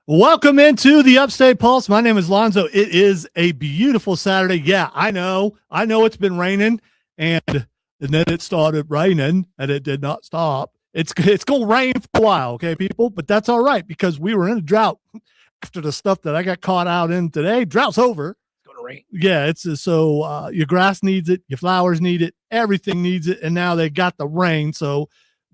Welcome into the Upstate Pulse. My name is Lonzo. It is a beautiful Saturday. Yeah, I know it's been raining, and then it started raining, and it did not stop. It's going to rain for a while, okay, people? But that's all right because we were in a drought after the stuff that I got caught out in today. Drought's over. It's going to rain. Yeah, so your grass needs it, your flowers need it, everything needs it, and now they got the rain, so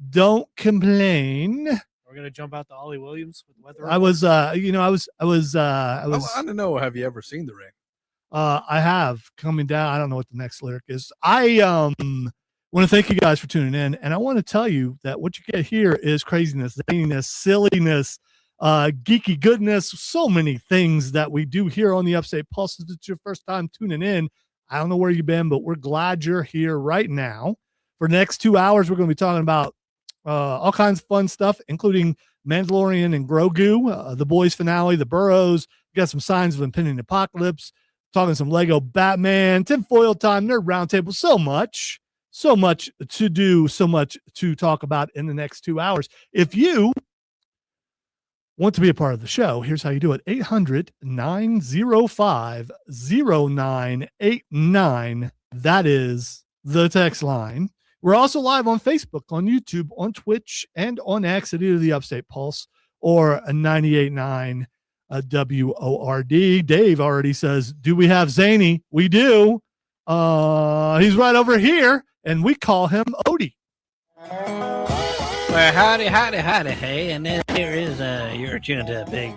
don't complain. We're gonna jump out to Ollie Williams with weather. I was I don't know. Have you ever seen the ring? I have coming down. I don't know what the next lyric is. I want to thank you guys for tuning in, and I want to tell you that what you get here is craziness, zaniness, silliness, geeky goodness, so many things that we do here on the Upstate Pulse. If it's your first time tuning in, I don't know where you've been, but we're glad you're here right now. For the next 2 hours, we're going to be talking about all kinds of fun stuff, including Mandalorian and Grogu, the boys finale, the Burrows. We got some signs of impending apocalypse, talking some Lego Batman, tinfoil time, nerd roundtable, so much to do, so much to talk about in the next 2 hours. If you want to be a part of the show, here's how you do it. 800-905-0989. That is the text line. We're also live on Facebook, on YouTube, on Twitch, and on X at either the Upstate Pulse or a 98.9 WORD. Dave already says, do we have Zany? We do. He's right over here, and we call him Odie. Well, howdy, hey. And then here is you're tuned to Big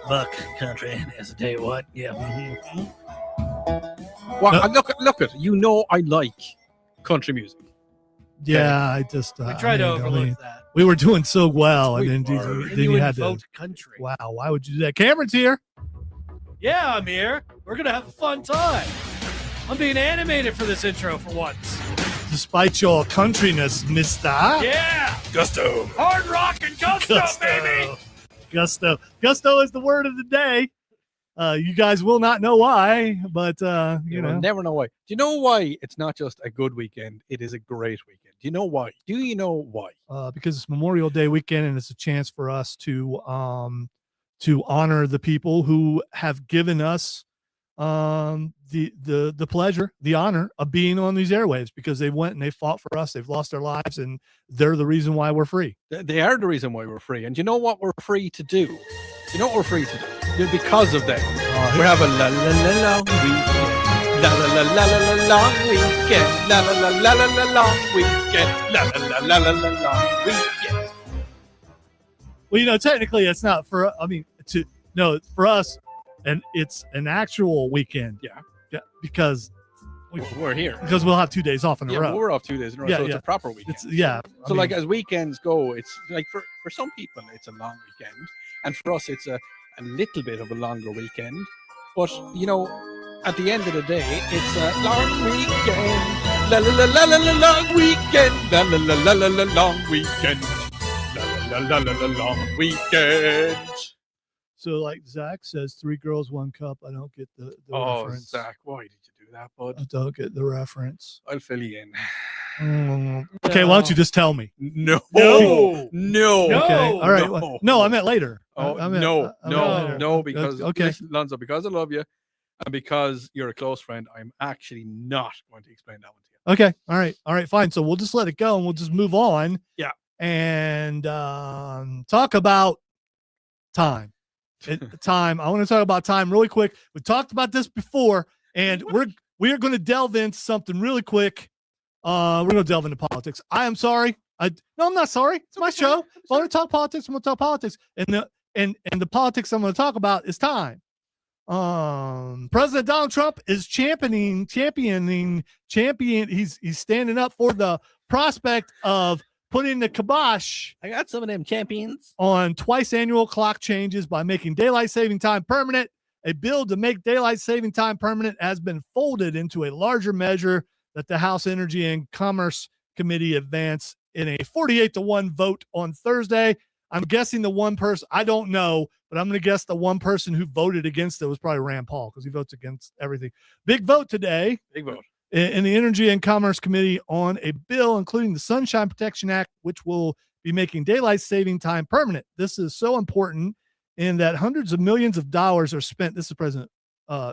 Buck Country. And I tell you what, yeah. Well, look at you know I like country music. Yeah, I just we tried to overlook that. We were doing so well, and then you had to vote country. Wow, why would you do that? Cameron's here. Yeah, I'm here. We're gonna have a fun time. I'm being animated for this intro for once. Despite your countryness, mister. Yeah, Gusto. hard rock and gusto, baby. Gusto is the word of the day. You guys will not know why, but you know, never know why. Do you know why it's not just a good weekend? It is a great weekend. Do you know why? Because it's Memorial Day weekend, and it's a chance for us to honor the people who have given us the pleasure, the honor of being on these airwaves, because they went and they fought for us. They've lost their lives, and they're the reason why we're free. They are the reason why we're free. And you know what we're free to do? You know what we're free to do? Because of them. We have a la la la long weekend. La la la la la la long weekend. La la la la la la long weekend. La la la la la la long weekend. Well, you know, technically it's not for, for us, and it's an actual weekend. Yeah, because we're here. Because we'll have 2 days off in a row. We're off 2 days in a row, so it's a proper weekend. So like as weekends go, it's like for some people it's a long weekend, and for us it's a little bit of a longer weekend. But you know, at the end of the day, it's a long weekend. La la la la la la long weekend. La la la la la la long weekend. La la la la la long weekend. So, like Zach says, 3 girls, 1 cup. I don't get the reference. Zach, why did you do that, bud? I don't get the reference. I'll fill you in. Okay, why don't you just tell me? No. Okay, all right. No, I meant later. No, because okay, listen, Lonzo, because I love you and because you're a close friend, I'm actually not going to explain that one to you. Okay, all right, fine. So we'll just let it go and we'll just move on. Yeah, and talk about time. Time. I want to talk about time really quick. We talked about this before, and we are going to delve into something really quick. We're going to delve into politics. I am sorry. No, I'm not sorry. It's my show. If I want to talk politics, I'm going to talk politics. And the politics I'm going to talk about is time. President Donald Trump is championing. He's standing up for the prospect of putting the kibosh. I got some of them champions on twice annual clock changes by making daylight saving time permanent. A bill to make daylight saving time permanent has been folded into a larger measure that the House Energy and Commerce Committee advanced in a 48-1 vote on Thursday. I'm guessing the one person, I don't know, but I'm going to guess the one person who voted against it was probably Rand Paul, because he votes against everything. Big vote today. Big vote. In the Energy and Commerce Committee on a bill including the Sunshine Protection Act, which will be making daylight saving time permanent. This is so important in that hundreds of millions of dollars are spent. This is President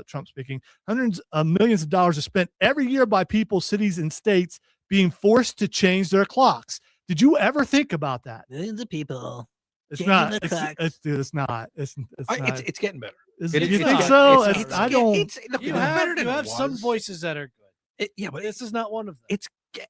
Trump speaking. Hundreds of millions of dollars are spent every year by people, cities, and states being forced to change their clocks. Did you ever think about that? Millions of people. It's not. Dude, it's not. It's It's getting better. Do you think so? I don't. You have some voices that are good. But this is not one of them.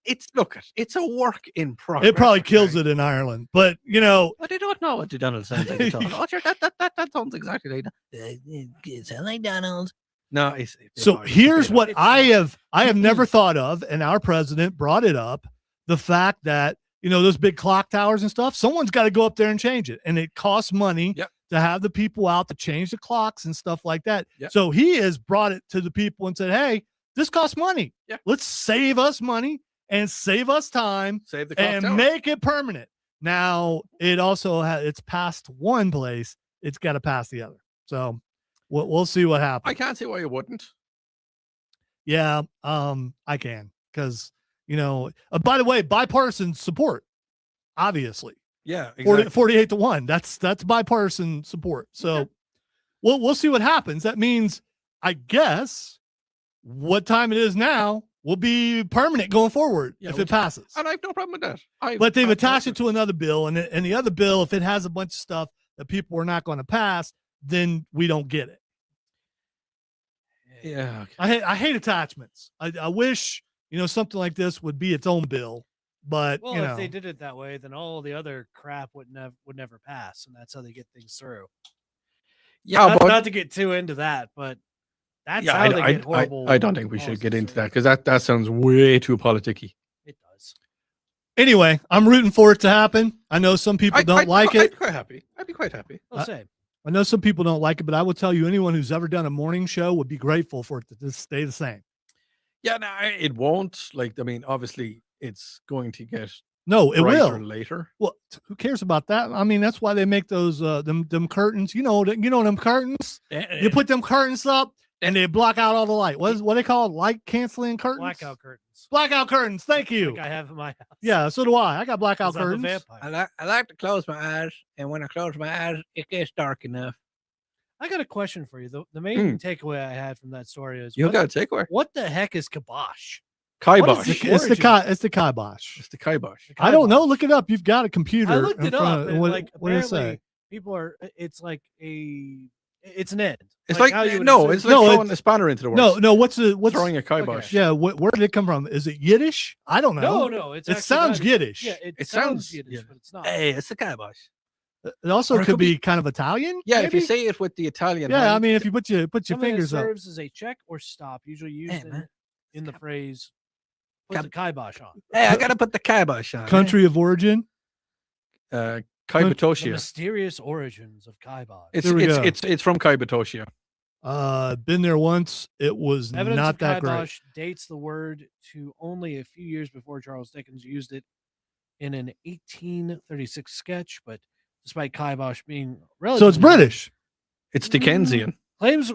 It's a work in progress. It probably kills it in Ireland, but But I don't know what the Donald sounds like at all. Oh, sure, that sounds exactly like it sounds like Donald. No, so here's what I have never thought of, and our president brought it up: the fact that those big clock towers and stuff. Someone's got to go up there and change it, and it costs money to have the people out to change the clocks and stuff like that. Yep. So he has brought it to the people and said, "Hey, this costs money. Yeah. Let's save us money and save us time, save the clock and tower. Make it permanent." Now it also it's passed one place; it's got to pass the other. So we'll see what happens. I can't see why you wouldn't. Yeah, I can, because by the way, bipartisan support, obviously. Yeah, exactly. 48-1. That's bipartisan support. So we'll see what happens. That means, I guess, what time it is now will be permanent going forward if it passes. And I have no problem with that. But they've attached it to another bill, and the other bill, if it has a bunch of stuff that people are not going to pass, then we don't get it. Yeah, okay. I hate attachments. I wish something like this would be its own bill, but if they did it that way, then all the other crap would never pass, and that's how they get things through. Yeah, not to get too into that, but that's how they get horrible. I don't think we should get into that, because that sounds way too politicky. It does. Anyway, I'm rooting for it to happen. I know some people don't like it. I'd be quite happy. Same. I know some people don't like it, but I will tell you, anyone who's ever done a morning show would be grateful for it to just stay the same. Yeah, no, it won't. Obviously, it's going to get it will later. Well, who cares about that? I mean, that's why they make those them curtains. Them curtains. You put them curtains up, and they block out all the light. What are they called? Light canceling curtains. Blackout curtains. Blackout curtains. Thank you. Like I have in my house. Yeah, so do I. I got blackout curtains. I like to close my eyes, and when I close my eyes, it gets dark enough. I got a question for you. The main takeaway I had from that story is you got a takeaway. What the heck is kibosh? Kibosh. It's the kibosh. It's the kibosh. I don't know. Look it up. You've got a computer. I looked it up. And what did it say? People are. It's like it's an end. It's like throwing a spanner into the works. No. What's throwing a kibosh? Okay. Yeah. Where did it come from? Is it Yiddish? I don't know. No. It sounds Yiddish. Yeah, it sounds Yiddish, but it's not. Hey, it's the kibosh. It also could be kind of Italian. Yeah, maybe? if you say it with the Italian. Yeah, hand. I mean, if you put your fingers up. Serves as a check or stop, usually used in the phrase. Put the kibosh on. Hey, I gotta put the kibosh on. Country of origin. Kaibatoshia. The mysterious origins of kibosh. It's from Kaibatoshia. Been there once. It was Evidence not of that kibosh great. Dates the word to only a few years before Charles Dickens used it in an 1836 sketch, but despite kibosh being relatively So it's British. It's Dickensian. Claims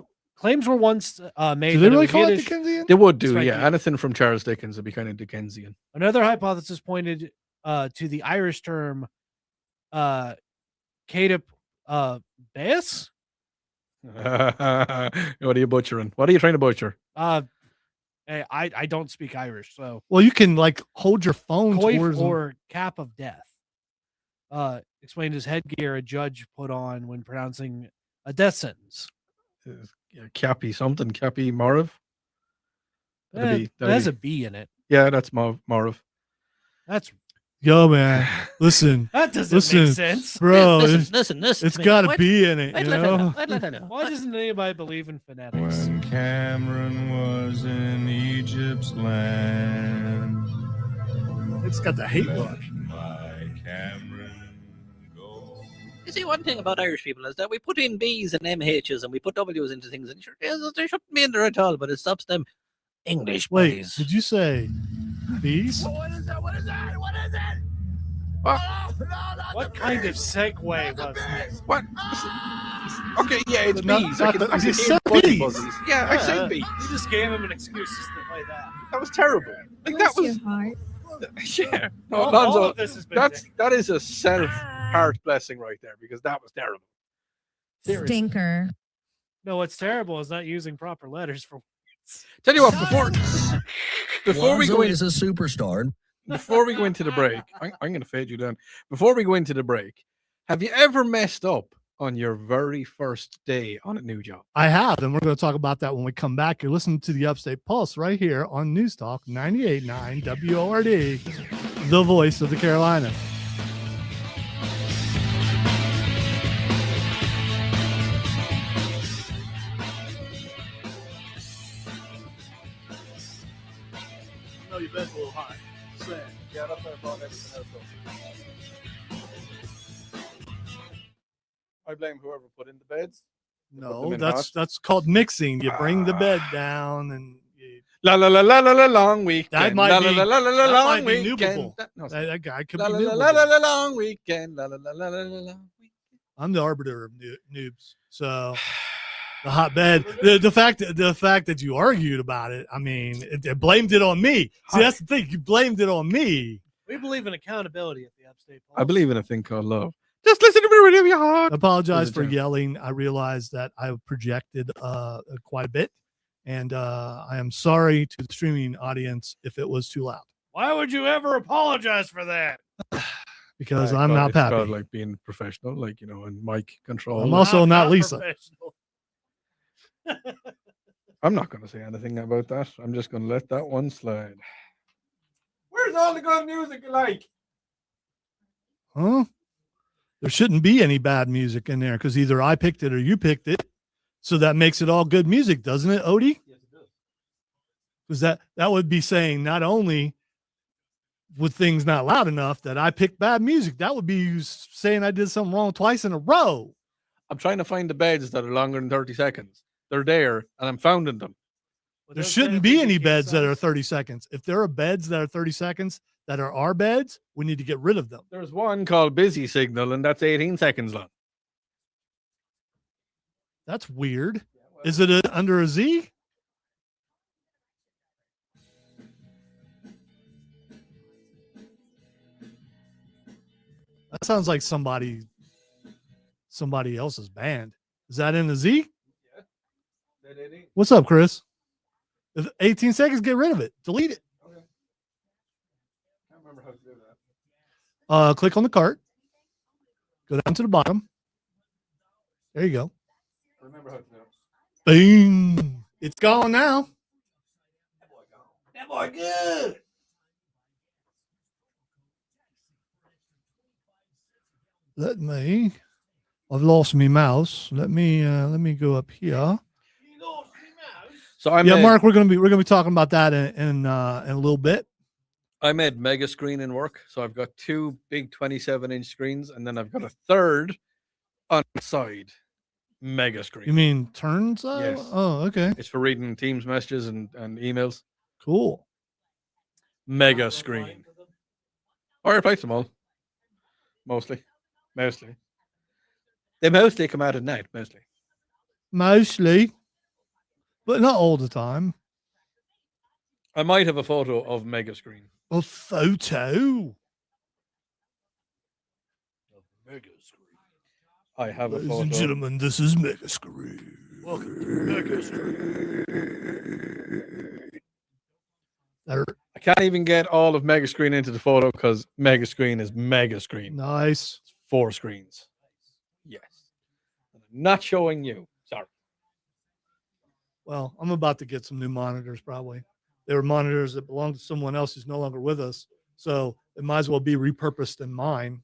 were once made. Do they really it call Yiddish. it Dickensian? They would do, yeah. Anything from Charles Dickens would be kind of Dickensian. Another hypothesis pointed to the Irish term "cadip bass." What are you butchering? What are you trying to butcher? Hey, I don't speak Irish, so Well, you can hold your phone coif towards or cap of death. Explained as headgear a judge put on when pronouncing a death sentence. Cappy something, Cappy Marav. It has a B in it. Yeah, that's Marav. That's Yo, man. Listen. That doesn't make sense, bro. Listen. It's got to be in it. Why doesn't anybody believe in phonetics? When Cameron was in Egypt's land, It's got the hate look. my Cameron go. You see, one thing about Irish people is that we put in B's and MHs and we put W's into things, and they shouldn't be in there at all, but it stops them. English, Wait, please. did you say bees? What is that? What is that? What is it? What kind of segue was this? What? Okay, yeah, it's bees. I can he hear said buzzy bees. buzzies. Yeah, I said bees. You just gave him an excuse to play that. That was terrible. Like that was. Yeah. No, All Lonzo, of this has been that is a self heart blessing right there, because that was terrible. Seriously. Stinker. No, what's terrible is not using proper letters for words. Tell you what, before we go is a superstar. Before we go into the break, I'm going to fade you down. Before we go into the break, have you ever messed up on your very first day on a new job? I have, and we're going to talk about that when we come back. You're listening to the Upstate Pulse right here on News Talk 98.9 WORD, the voice of the Carolinas. I know your bed's a little high. Yeah, that's what I thought everything else was. I blame whoever put in the beds. No, that's called mixing. You bring the bed down and you, La la la la la la long weekend. That might la, be- la, la, la, la, that long might be weekend. noobable. No, that guy could la, be la, noobable. la, la, la, la, long weekend. La la la la la la long weekend. I'm the arbiter of noobs. So the hot bed, the fact that you argued about it, I mean, it blamed it on me. See, that's the thing. You blamed it on me. We believe in accountability at the Upstate Pulse. I believe in a thing called love. Just listen to me with your heart. I apologize Is it for Jeff? yelling. I realized that I projected quite a bit, and I am sorry to the streaming audience if it was too loud, Why would you ever apologize for that? because It's I'm called- not it's called, happy. like being professional, like, and mic control. I'm also not Lisa. professional. I'm not going to say anything about that. I'm just going to let that one slide. Where's all the good music you like? Huh? There shouldn't be any bad music in there because either I picked it or you picked it. So that makes it all good music, doesn't it, Odie? Yes, it does. Because that would be saying not only with things not loud enough that I picked bad music, that would be you saying I did something wrong twice in a row. I'm trying to find the beds that are longer than 30 seconds. They're there, and I'm finding them. There shouldn't be any beds that are 30 seconds. If there are beds that are 30 seconds that are our beds, we need to get rid of them. There's one called Busy Signal, and that's 18 seconds long. That's weird. Is it under a Z? That sounds like somebody else's band. Is that in a Z? What's up, Chris? If 18 seconds, get rid of it. Delete it. Okay. Can't remember how to do that. Click on the cart. Go down to the bottom. There you go. I remember how to do it. Boom. It's gone now. That boy good. I've lost my mouse. Let me go up here. So I Yeah, made, Mark, we're gonna be talking about that in a little bit. I made mega screen in work. So I've got two big 27-inch screens, and then I've got a third on the side mega screen. You mean turns? Yes. Oh, okay. It's for reading Teams messages and emails. Cool. Mega screen. I replace them all. Mostly. They mostly come out at night, mostly. Mostly, but not all the time. I might have a photo of mega screen. A photo. I have a Ladies and photo. gentlemen, this is Mega Screen. Welcome to Mega Screen. There. I can't even get all of mega screen into the photo because mega screen is mega screen. Nice. 4 screens. Yes. And I'm not showing you. Sorry. Well, I'm about to get some new monitors probably. They were monitors that belong to someone else who's no longer with us. So it might as well be repurposed in mine.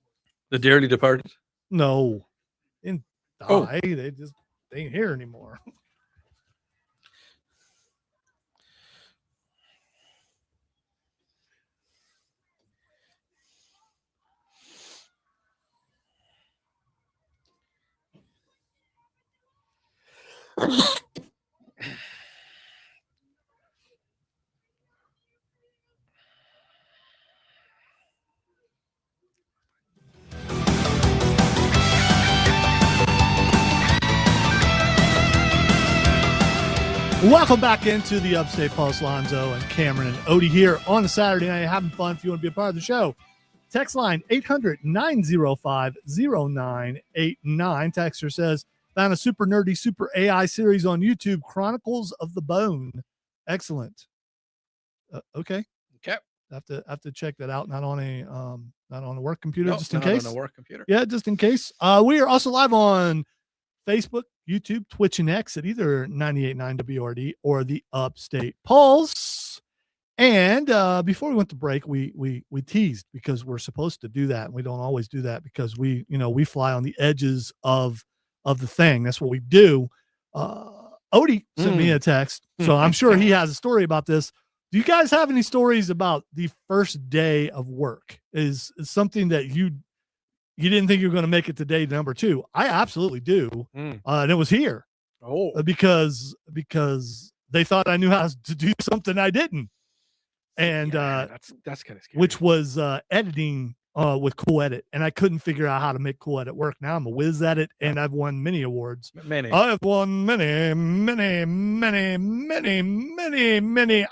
The dearly departed. No. They didn't die. Oh. They ain't here anymore. Welcome back into the Upstate Pulse. Lonzo and Cameron and Odie here on a Saturday night, having fun. If you want to be a part of the show, text line 800-905-0989. Texter says, Found a super nerdy, super AI series on YouTube, Chronicles of the Bone. Excellent. Okay. Have to check that out. Not on a work computer, just in case. Not on a work computer. Yeah, just in case. We are also live on Facebook, YouTube, Twitch, and X at either 98.9 WRD or the Upstate Pulse. And before we went to break, we teased, because we're supposed to do that, and we don't always do that because we fly on the edges of the thing. That's what we do. Odie sent me a text, so I'm sure he has a story about this. Do you guys have any stories about the first day of work? Is something that you didn't think you were going to make it to day number 2? I absolutely do. And it was here. Because they thought I knew how to do something I didn't. And that's kind of scary. Which was editing with Cool Edit, and I couldn't figure out how to make Cool Edit work. Now I'm a whiz at it, and I've won many awards. I've won many.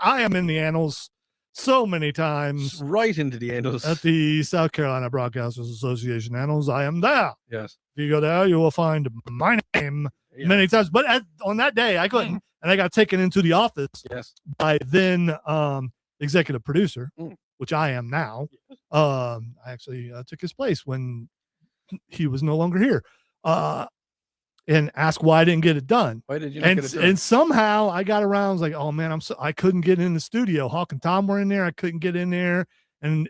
I am in the annals so many times. Right into the annals. At the South Carolina Broadcasters Association annals, I am there. Yes. If you go there, you will find my name many times. But on that day, I couldn't, and I got taken into the office by then executive producer, which I am now. I actually took his place when he was no longer here, and asked why I didn't get it done. Why did you not get it done? And somehow I got around. I was like, oh man, I couldn't get in the studio. Hawk and Tom were in there. I couldn't get in there. And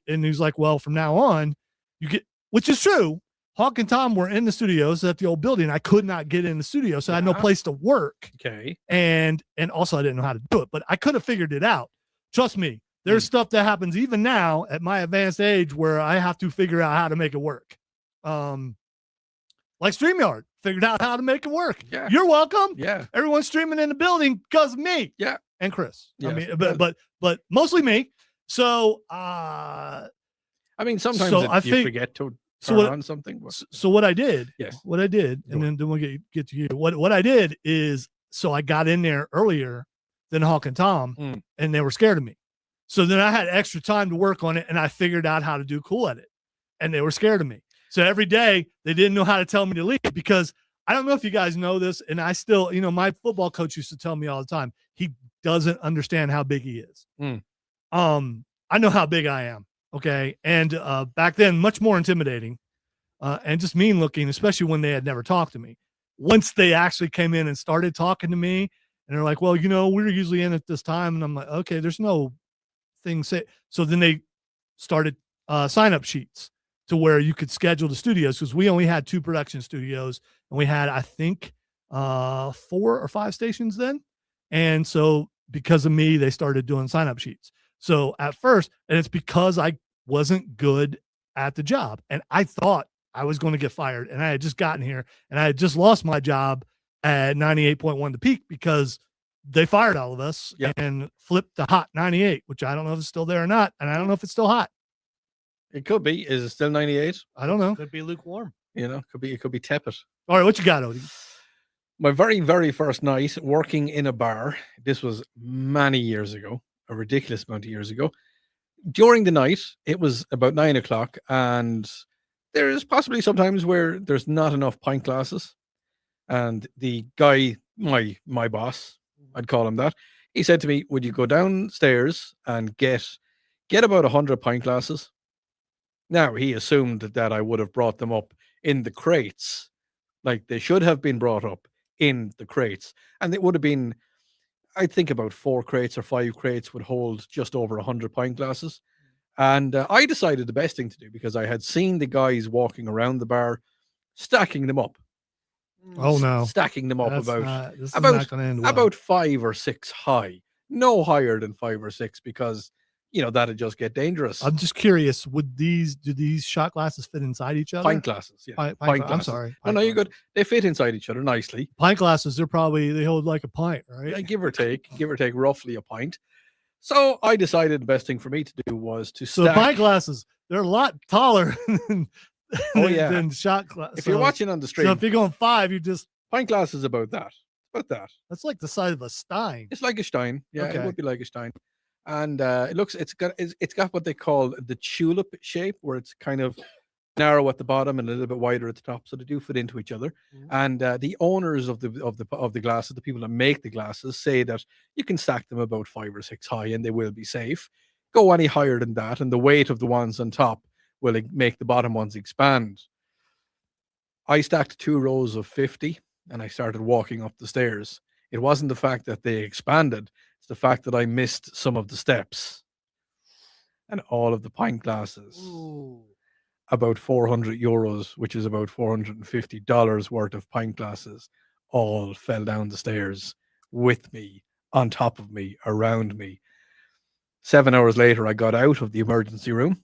he's like, well, from now on, you get, which is true. Hawk and Tom were in the studios at the old building. I could not get in the studio, so I had no place to work. Okay. And also I didn't know how to do it, but I could have figured it out. Trust me. There's stuff that happens even now at my advanced age where I have to figure out how to make it work. Like StreamYard, figured out how to make it work. Yeah. You're welcome. Yeah. Everyone's streaming in the building because of me. Yeah. And Chris. Yes. I mean, but mostly me. So I mean, sometimes you forget to turn on something. So what I did, and then we'll get to you. What I did is, so I got in there earlier than Hawk and Tom, and they were scared of me. So then I had extra time to work on it, and I figured out how to do Cool Edit, and they were scared of me. So every day they didn't know how to tell me to leave, because I don't know if you guys know this, and I still, my football coach used to tell me all the time, he doesn't understand how big he is. I know how big I am. Okay. And back then, much more intimidating and just mean looking, especially when they had never talked to me. Once they actually came in and started talking to me, and they're like, well, we're usually in at this time. And I'm like, okay, there's no thing say. So then they started sign up sheets to where you could schedule the studios, because we only had 2 production studios, and we had, I think, 4 or 5 stations then. And so because of me, they started doing sign up sheets. So at first, and it's because I wasn't good at the job, and I thought I was going to get fired, and I had just gotten here, and I had just lost my job at 98.1 The Peak because they fired all of us and flipped to Hot 98, which I don't know if it's still there or not, and I don't know if it's still hot. It could be. Is it still 98? I don't know. Could be lukewarm. It could be tepid. All right, what you got, Odie? My very, very first night working in a bar. This was many years ago. A ridiculous amount of years ago. During the night, it was about 9 o'clock, and there is possibly sometimes where there's not enough pint glasses. And the guy, my boss, I'd call him that, he said to me, would you go downstairs and get about 100 pint glasses? Now, he assumed that I would have brought them up in the crates, like they should have been brought up in the crates. And it would have been, I think, about 4 crates or 5 crates would hold just over 100 pint glasses. And I decided the best thing to do, because I had seen the guys walking around the bar stacking them up. Oh no! Stacking them up about 5 or 6 high, no higher than 5 or 6, because that'd just get dangerous. I'm just curious. Do these shot glasses fit inside each other? Pint glasses, yeah. Pint glasses. I'm sorry. No, you're good. They fit inside each other nicely. Pint glasses, they hold like a pint, right? Yeah, give or take roughly a pint. So I decided the best thing for me to do was to stack. So pint glasses, they're a lot taller than shot glasses. If you're watching on the stream, so if you're going 5, you just pint glasses about that. That's like the size of a stein. It's like a stein. Yeah, okay. It would be like a stein. And it's got what they call the tulip shape, where it's kind of narrow at the bottom and a little bit wider at the top, so they do fit into each other. Mhm. And the owners of the glasses, the people that make the glasses, say that you can stack them about 5 or 6 high, and they will be safe. Go any higher than that, and the weight of the ones on top will make the bottom ones expand. I stacked 2 rows of 50, and I started walking up the stairs. It wasn't the fact that they expanded; it's the fact that I missed some of the steps, and all of the pint glasses. Ooh. About €400, which is about $450 worth of pint glasses, all fell down the stairs with me, on top of me, around me. 7 hours later, I got out of the emergency room,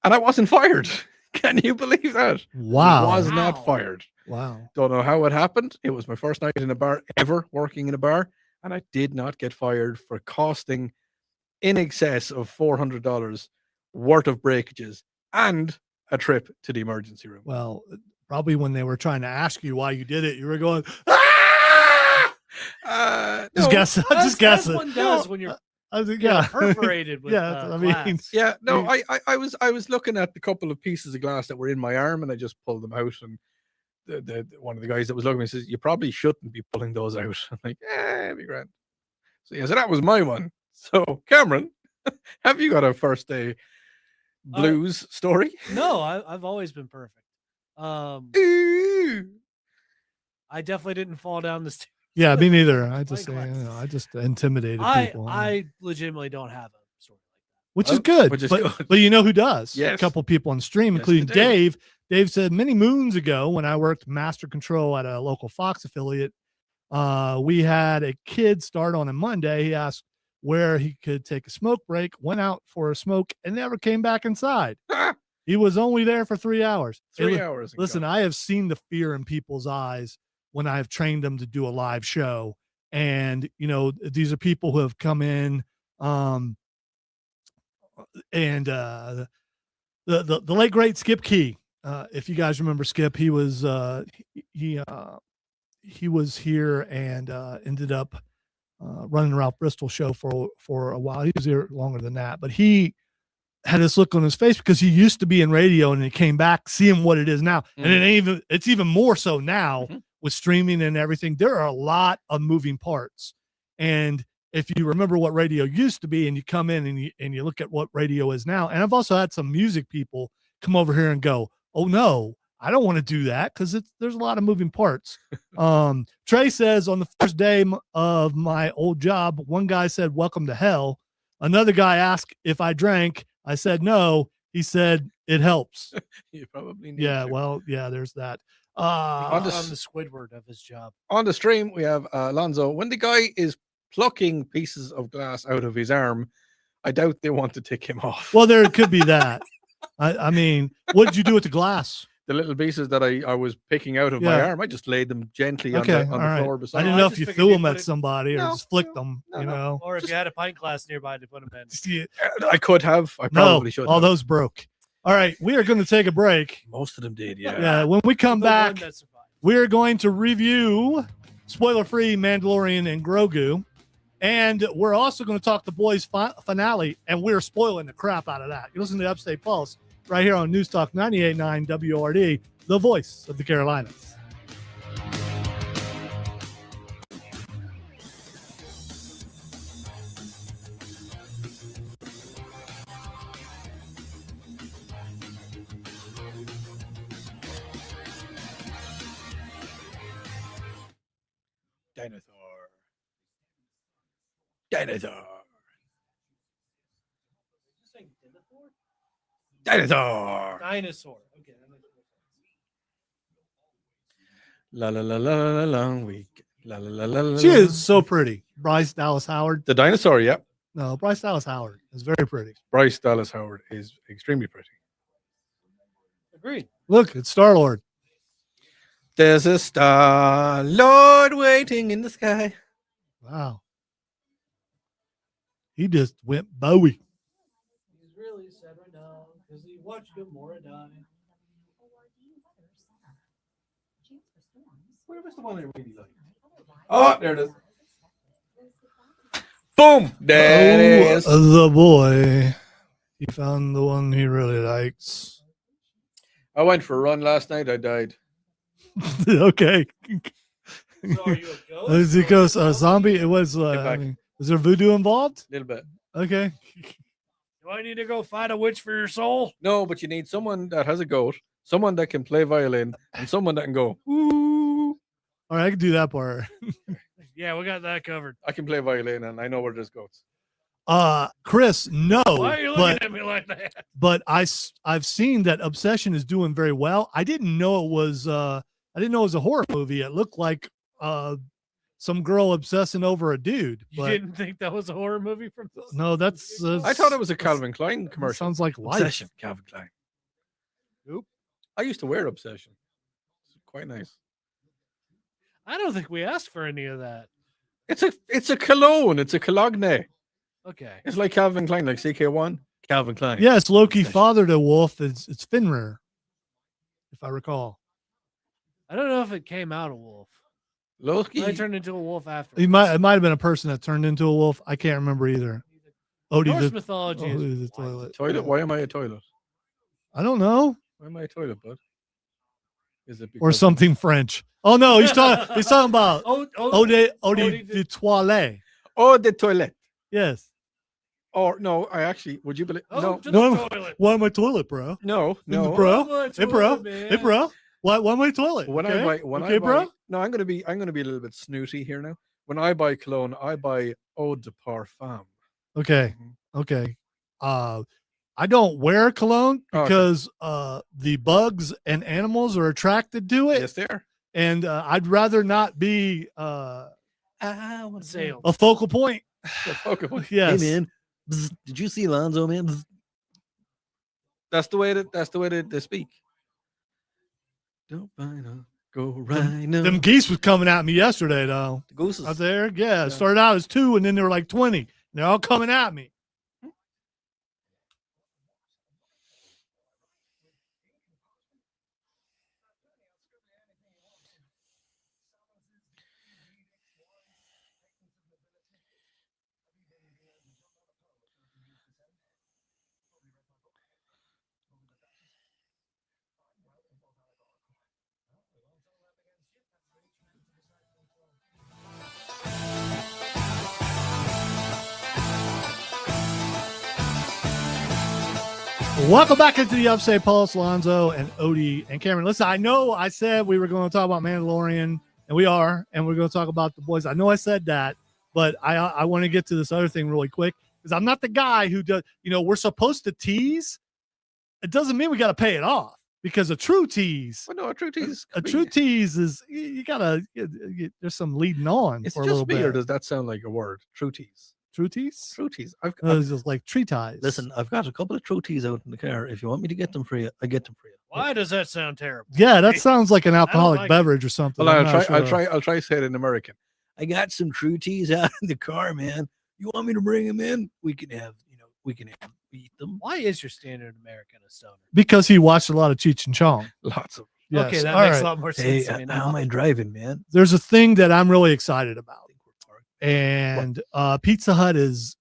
and I wasn't fired. Can you believe that? Wow. I was not Wow. fired. Wow. Don't know how it happened. It was my first night in a bar ever, working in a bar, and I did not get fired for costing in excess of $400 worth of breakages and a trip to the emergency room. Well, probably when they were trying to ask you why you did it, you were going, ah! Just No, guess. Just guess That's it. one does when you're I think, yeah, yeah. perforated with Yeah, I mean, glass. yeah, no, I was looking at the couple of pieces of glass that were in my arm, and I just pulled them out, and the one of the guys that was looking at me says, "You probably shouldn't be pulling those out." I'm like, it'd be grand. So yeah, so that was my one. So Cameron, have you got a first day blues story? No, I've always been perfect. Ooh. I definitely didn't fall down the stairs. Yeah, me neither. I just, Pint I just intimidated I people. legitimately don't have a story like Which is Oh, good. which is but, good. but you know who does? Yes. A couple people on stream, Yes, including they do. Dave. Dave said many moons ago when I worked master control at a local Fox affiliate, we had a kid start on a Monday. He asked where he could take a smoke break, went out for a smoke, and never came back inside. He was only there for 3 hours. 3 hours. Listen, I have seen the fear in people's eyes when I have trained them to do a live show. And, you know, these are people who have come in, and the late great Skip Key. If you guys remember Skip, he was he was here and ended up running around Bristol show for a while. He was here longer than that, but he had this look on his face because he used to be in radio and he came back seeing what it is now. Mhm. And it's even more so now Mhm. with streaming and everything. There are a lot of moving parts. And if you remember what radio used to be and you come in and you look at what radio is now, and I've also had some music people come over here and go, oh no, I don't want to do that because there's a lot of moving parts. Trey says on the first day of my old job, one guy said, welcome to hell. Another guy asked if I drank. I said no. He said it helps. You probably need Yeah, to. well, yeah, there's that. on the the Squidward of his job. On the stream, we have Alonzo. When the guy is plucking pieces of glass out of his arm, I doubt they want to take him off. Well, there could be that. I mean, what did you do with the glass? The little pieces that I was picking out of my Yeah. arm, I just laid them gently Okay, on the all right. floor I beside didn't me. know I if just you figured threw you'd them put at it- somebody or No, just flicked them, no, you no. know. Or if you had a pint glass nearby to put them in. Yeah. I could have. I No, probably should all have. those broke. All right, we are going to take a break. Most of them did, yeah. Yeah, when we come The one back, that survived. we're going to review spoiler-free Mandalorian and Grogu. And we're also going to talk the boys' finale, and we're spoiling the crap out of that. You listen to Upstate Pulse right here on News Talk 98.9 WRD, the voice of the Carolinas. Dinosaur. Dinosaur. Dinosaur. Dinosaur. Okay. that makes more sense. La la la la la la long week. La la la la la. She la. is so pretty. Bryce Dallas Howard. The dinosaur, yep. No, Bryce Dallas Howard is very pretty. Bryce Dallas Howard is extremely pretty. Agreed. Look, it's Star-Lord. There's a star Lord waiting in the sky. Wow. He just went Bowie. He's really sad right now because he watched Gamora die. Where was the one I really liked? Oh, there it is. Boom! There it is. The boy. He found the one he really likes. I went for a run last night. I died. Okay. So are you a ghost? Is it ghost a zombie? It was. back. Was there voodoo involved? A little bit. Okay. Do I need to go find a witch for your soul? No, but you need someone that has a goat, someone that can play violin, and someone that can go, ooh. All right, I can do that part. Yeah, we got that covered. I can play violin, and I know where there's goats. Chris, no. Why are you looking at me like that? But I've seen that Obsession is doing very well. I didn't know it was a horror movie. It looked like some girl obsessing over a dude. You didn't think that was a horror movie from this? No, that's I thought it was a Calvin Klein commercial. Sounds like life. Obsession, Calvin Klein. Oop. I used to wear Obsession. It's quite nice. I don't think we asked for any of that. It's a cologne. It's a cologne. Okay. It's like Calvin Klein, like CK1. Calvin Klein. Yes, Loki fathered a wolf. It's Fenrir, if I recall. I don't know if it came out a wolf. Loki. I turned into a wolf after. It might have been a person that turned into a wolf. I can't remember either. Norse mythology is the toilet. Toilet? Why am I a toilet? I don't know. Why am I a toilet, bud? Is it Or because something French. Oh no, he's talking about eau de toilette. Oh, the toilet. Yes. Or no, I actually would you believe Oh, no to the toilet. Why my toilet, bro? no. Bro. Hey, bro. Man. Hey, bro. Why my toilet? When okay? I buy bro. No, I'm gonna be a little bit snooty here now. When I buy cologne, I buy eau de parfum. Okay. Okay. I don't wear cologne Oh, okay. because the bugs and animals are attracted to it. Yes, they are. And I'd rather not be I want to say, a focal point. Okay. Yes. hey man, bzz, did you see Lonzo, man? Bzz. That's the way they speak. Don't find a go right now. Them geese was coming at me yesterday, though. The gooses. Out there. Yeah. It started out as 2, and then they were like 20. They're all coming at me. Welcome back into the Upstate Pulse, Lonzo and Odie and Cameron. Listen, I know I said we were going to talk about Mandalorian, and we are, and we're going to talk about the boys. I know I said that, but I want to get to this other thing really quick because I'm not the guy who does, we're supposed to tease. It doesn't mean we got to pay it off because a true tease. Well, no, a true tease. True tease is you got to, there's some leading on It's for a little just me, bit. or does that sound like a word? True tease. True tease? True tease. It's just like tree ties. Listen, I've got a couple of true teas out in the car. If you want me to get them for you, I get them for you. Why does that sound terrible? Yeah, that sounds like an alcoholic like beverage or something. Well, I'm I'll not try. sure. I'll try to say it in American. I got some true teas out in the car, man. You want me to bring them in? We can eat them. Why is your standard American a stoner? Because he watched a lot of Cheech and Chong. Lots of. Yes. Okay, that All makes right. a lot more Hey, sense to me how now. am I driving, man? There's a thing that I'm really excited about, and Pizza Hut is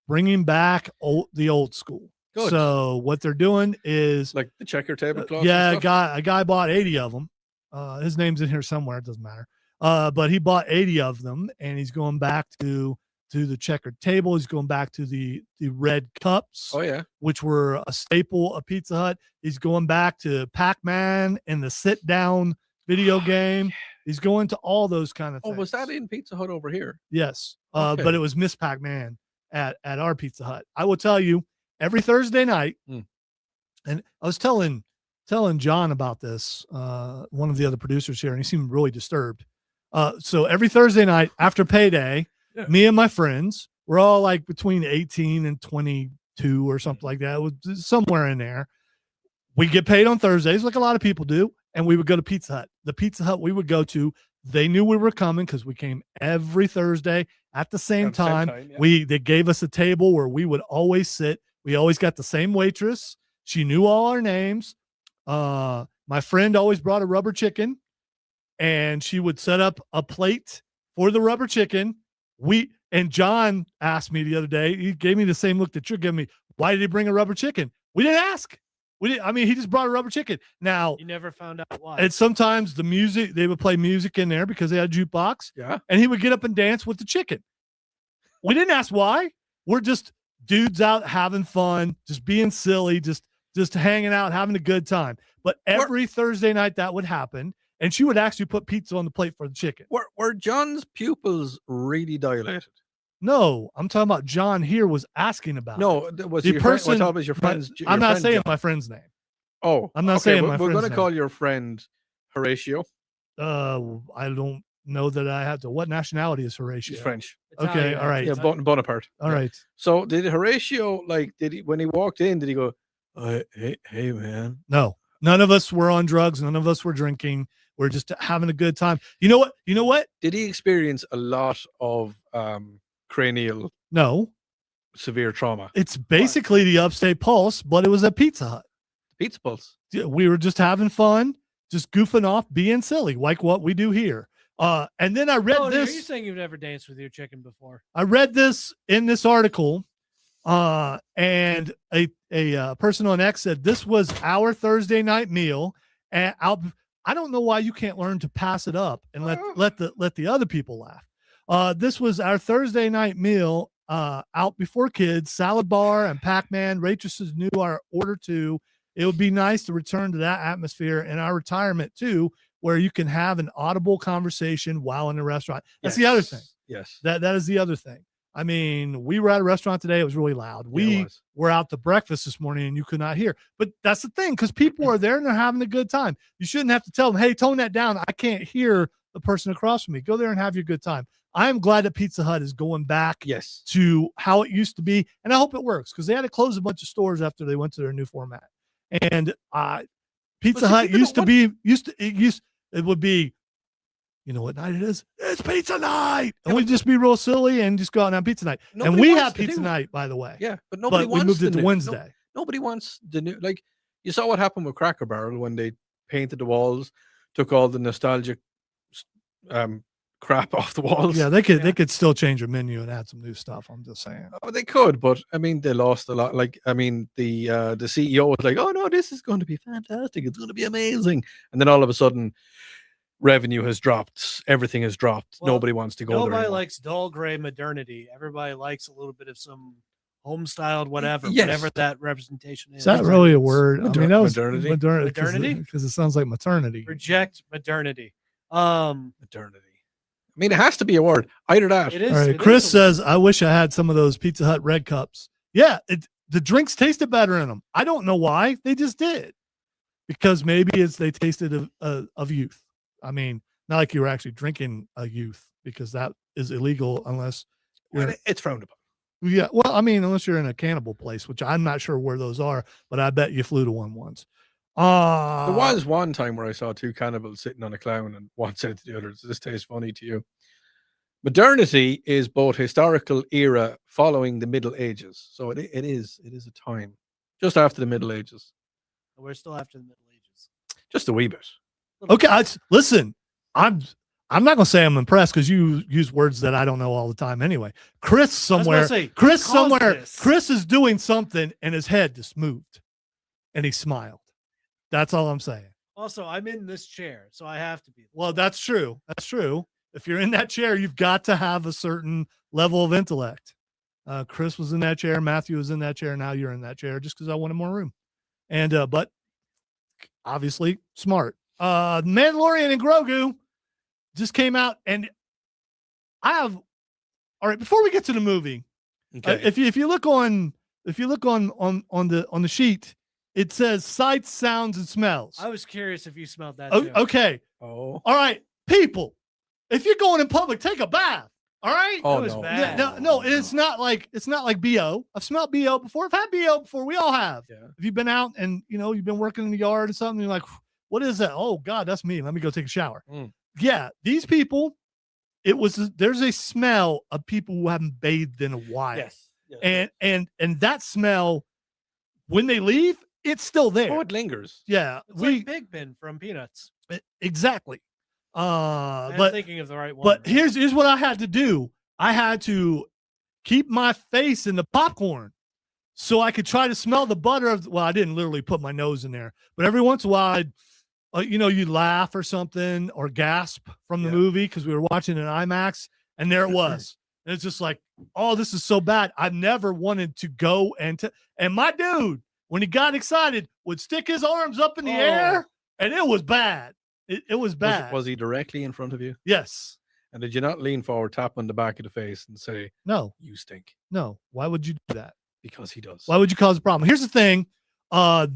bringing back the old school. Good. So what they're doing is Like the checker tablecloth. a guy bought 80 of them. His name's in here somewhere. It doesn't matter. But he bought 80 of them, and he's going back to the checkered table. He's going back to the red cups, Oh yeah. which were a staple of Pizza Hut. He's going back to Pac-Man and the sit-down video game. He's going to all those kind of Oh, things. was that in Pizza Hut over here? Yes. Okay. But it was Miss Pac-Man at our Pizza Hut. I will tell you, every Thursday night, and I was telling John about this, one of the other producers here, and he seemed really disturbed. So every Thursday night after payday, me and my friends, we're all like between 18 and 22 or something like that. It was somewhere in there. We get paid on Thursdays like a lot of people do, and we would go to Pizza Hut. The Pizza Hut we would go to, they knew we were coming because we came every Thursday at the same time. Yeah. They gave us a table where we would always sit. We always got the same waitress. She knew all our names. My friend always brought a rubber chicken, and she would set up a plate for the rubber chicken. And John asked me the other day, he gave me the same look that you're giving me. Why did he bring a rubber chicken? We didn't ask. I mean, he just brought a rubber chicken. Now, You never found out why. and sometimes the music, they would play music in there because they had a jukebox. Yeah. And he would get up and dance with the chicken. We didn't ask why. We're just dudes out having fun, just being silly, just hanging out, having a good time. But every Thursday night that would happen, and she would actually put pizza on the plate for the chicken. Were John's pupils really dilated? No, I'm talking about John here was asking about. No, it. was The your person- friend, was your friend's? your I'm not friend saying John? my friend's name. Oh, I'm not okay, saying my we're friend's going to name. call your friend Horatio. I don't know that I have to. What nationality is Horatio? He's French. Okay, Italian. all right. Yeah, Bonaparte. All right. So did Horatio did he when he walked in? Did he go, hey man? No, none of us were on drugs. None of us were drinking. We're just having a good time. You know what? You know what? Did he experience a lot of cranial No, severe trauma? it's basically the Upstate Pulse, but it was a Pizza Hut. Pizza Pulse. Yeah, we were just having fun, just goofing off, being silly, like what we do here. And then I read Are you this. saying you've never danced with your chicken before? I read this in this article, and a person on X said this was our Thursday night meal. And I don't know why you can't learn to pass it up and let the other people laugh. This was our Thursday night meal out before kids, salad bar and Pac-Man. Waitresses knew our order too. It would be nice to return to that atmosphere in our retirement too, where you can have an audible conversation while in the restaurant. That's the other thing. Yes. That is the other thing. I mean, we were at a restaurant today. It was really loud. We were out to breakfast this morning and you could not hear. But that's the thing, because people are there and they're having a good time. You shouldn't have to tell them, hey, tone that down. I can't hear the person across from me. Go there and have your good time. I am glad that Pizza Hut is going back to how it used to be. And I hope it works, because they had to close a bunch of stores after they went to their new format. And Pizza Hut it would be, you know what night it is? It's pizza night. And we'd just be real silly and just go out and have pizza night. And we have pizza night, by the way. Yeah, but nobody wants we moved it to new. Wednesday. Nobody wants the new. Like, you saw what happened with Cracker Barrel when they painted the walls, took all the nostalgic crap off the walls. Yeah, they could still change their menu and add some new stuff. I'm just saying. Oh, they could, but I mean, they lost a lot. Like, I mean, the CEO was like, "Oh no, this is going to be fantastic. It's going to be amazing," and then all of a sudden, revenue has dropped. Everything has dropped. Well, nobody wants to go there. Nobody likes dull gray modernity. Everybody likes a little bit of some home-styled whatever, Yes. whatever that representation is. Is that really a word? I mean, that was Modernity? modernity because it sounds like maternity. Reject modernity. Modernity. I mean, it has to be a word. Either that. It is. All right, it Chris is a- says, "I wish I had some of those Pizza Hut red cups." Yeah, the drinks tasted better in them. I don't know why. They just did, because maybe they tasted of youth. I mean, not like you were actually drinking a youth, because that is illegal unless Well, it's frowned upon. yeah. Well, I mean, unless you're in a cannibal place, which I'm not sure where those are, but I bet you flew to one once. There was one time where I saw two cannibals sitting on a clown, and one said to the other, "Does this taste funny to you?" Modernity is both historical era following the Middle Ages. So it is a time just after the Middle Ages. We're still after the Middle Ages. Just a wee bit. Okay, listen, I'm not gonna say I'm impressed, because you use words that I don't know all the time anyway. Chris somewhere, Chris is doing something and his head just moved and he smiled. That's all I'm saying. Also, I'm in this chair, so I have to be. Well, that's true. That's true. If you're in that chair, you've got to have a certain level of intellect. Chris was in that chair. Matthew was in that chair. Now you're in that chair just because I wanted more room. And, but obviously smart. Mandalorian and Grogu just came out, and all right, before we get to the movie, if you look on the sheet, it says sights, sounds, and smells. I was curious if you smelled that. Oh, okay. Oh. All right, people, if you're going in public, take a bath. All right. Oh, That was no. bad. No, it's not like BO. I've smelled BO before. I've had BO before. We all have. Yeah. If you've been out and you've been working in the yard or something, you're like, what is that? Oh God, that's me. Let me go take a shower. Yeah, these people, there's a smell of people who haven't bathed in a while. Yes. And that smell, when they leave, it's still there. Oh, it lingers. Yeah. It's like Pigpen from Peanuts. Exactly. I'm thinking of the right one. But here's what I had to do. I had to keep my face in the popcorn. so I could try to smell the butter of. Well, I didn't literally put my nose in there, but every once in a while, you'd laugh or something or gasp from the movie because we were watching an IMAX, and there it was. And it's just like, oh, this is so bad. I've never wanted to go and my dude, when he got excited, would stick his arms up in the air, and it was bad. It was bad. Was he directly in front of you? Yes. And did you not lean forward, tap on the back of the face, and say, "No, you stink"? No. Why would you do that? Because he does. Why would you cause a problem? Here's the thing. No,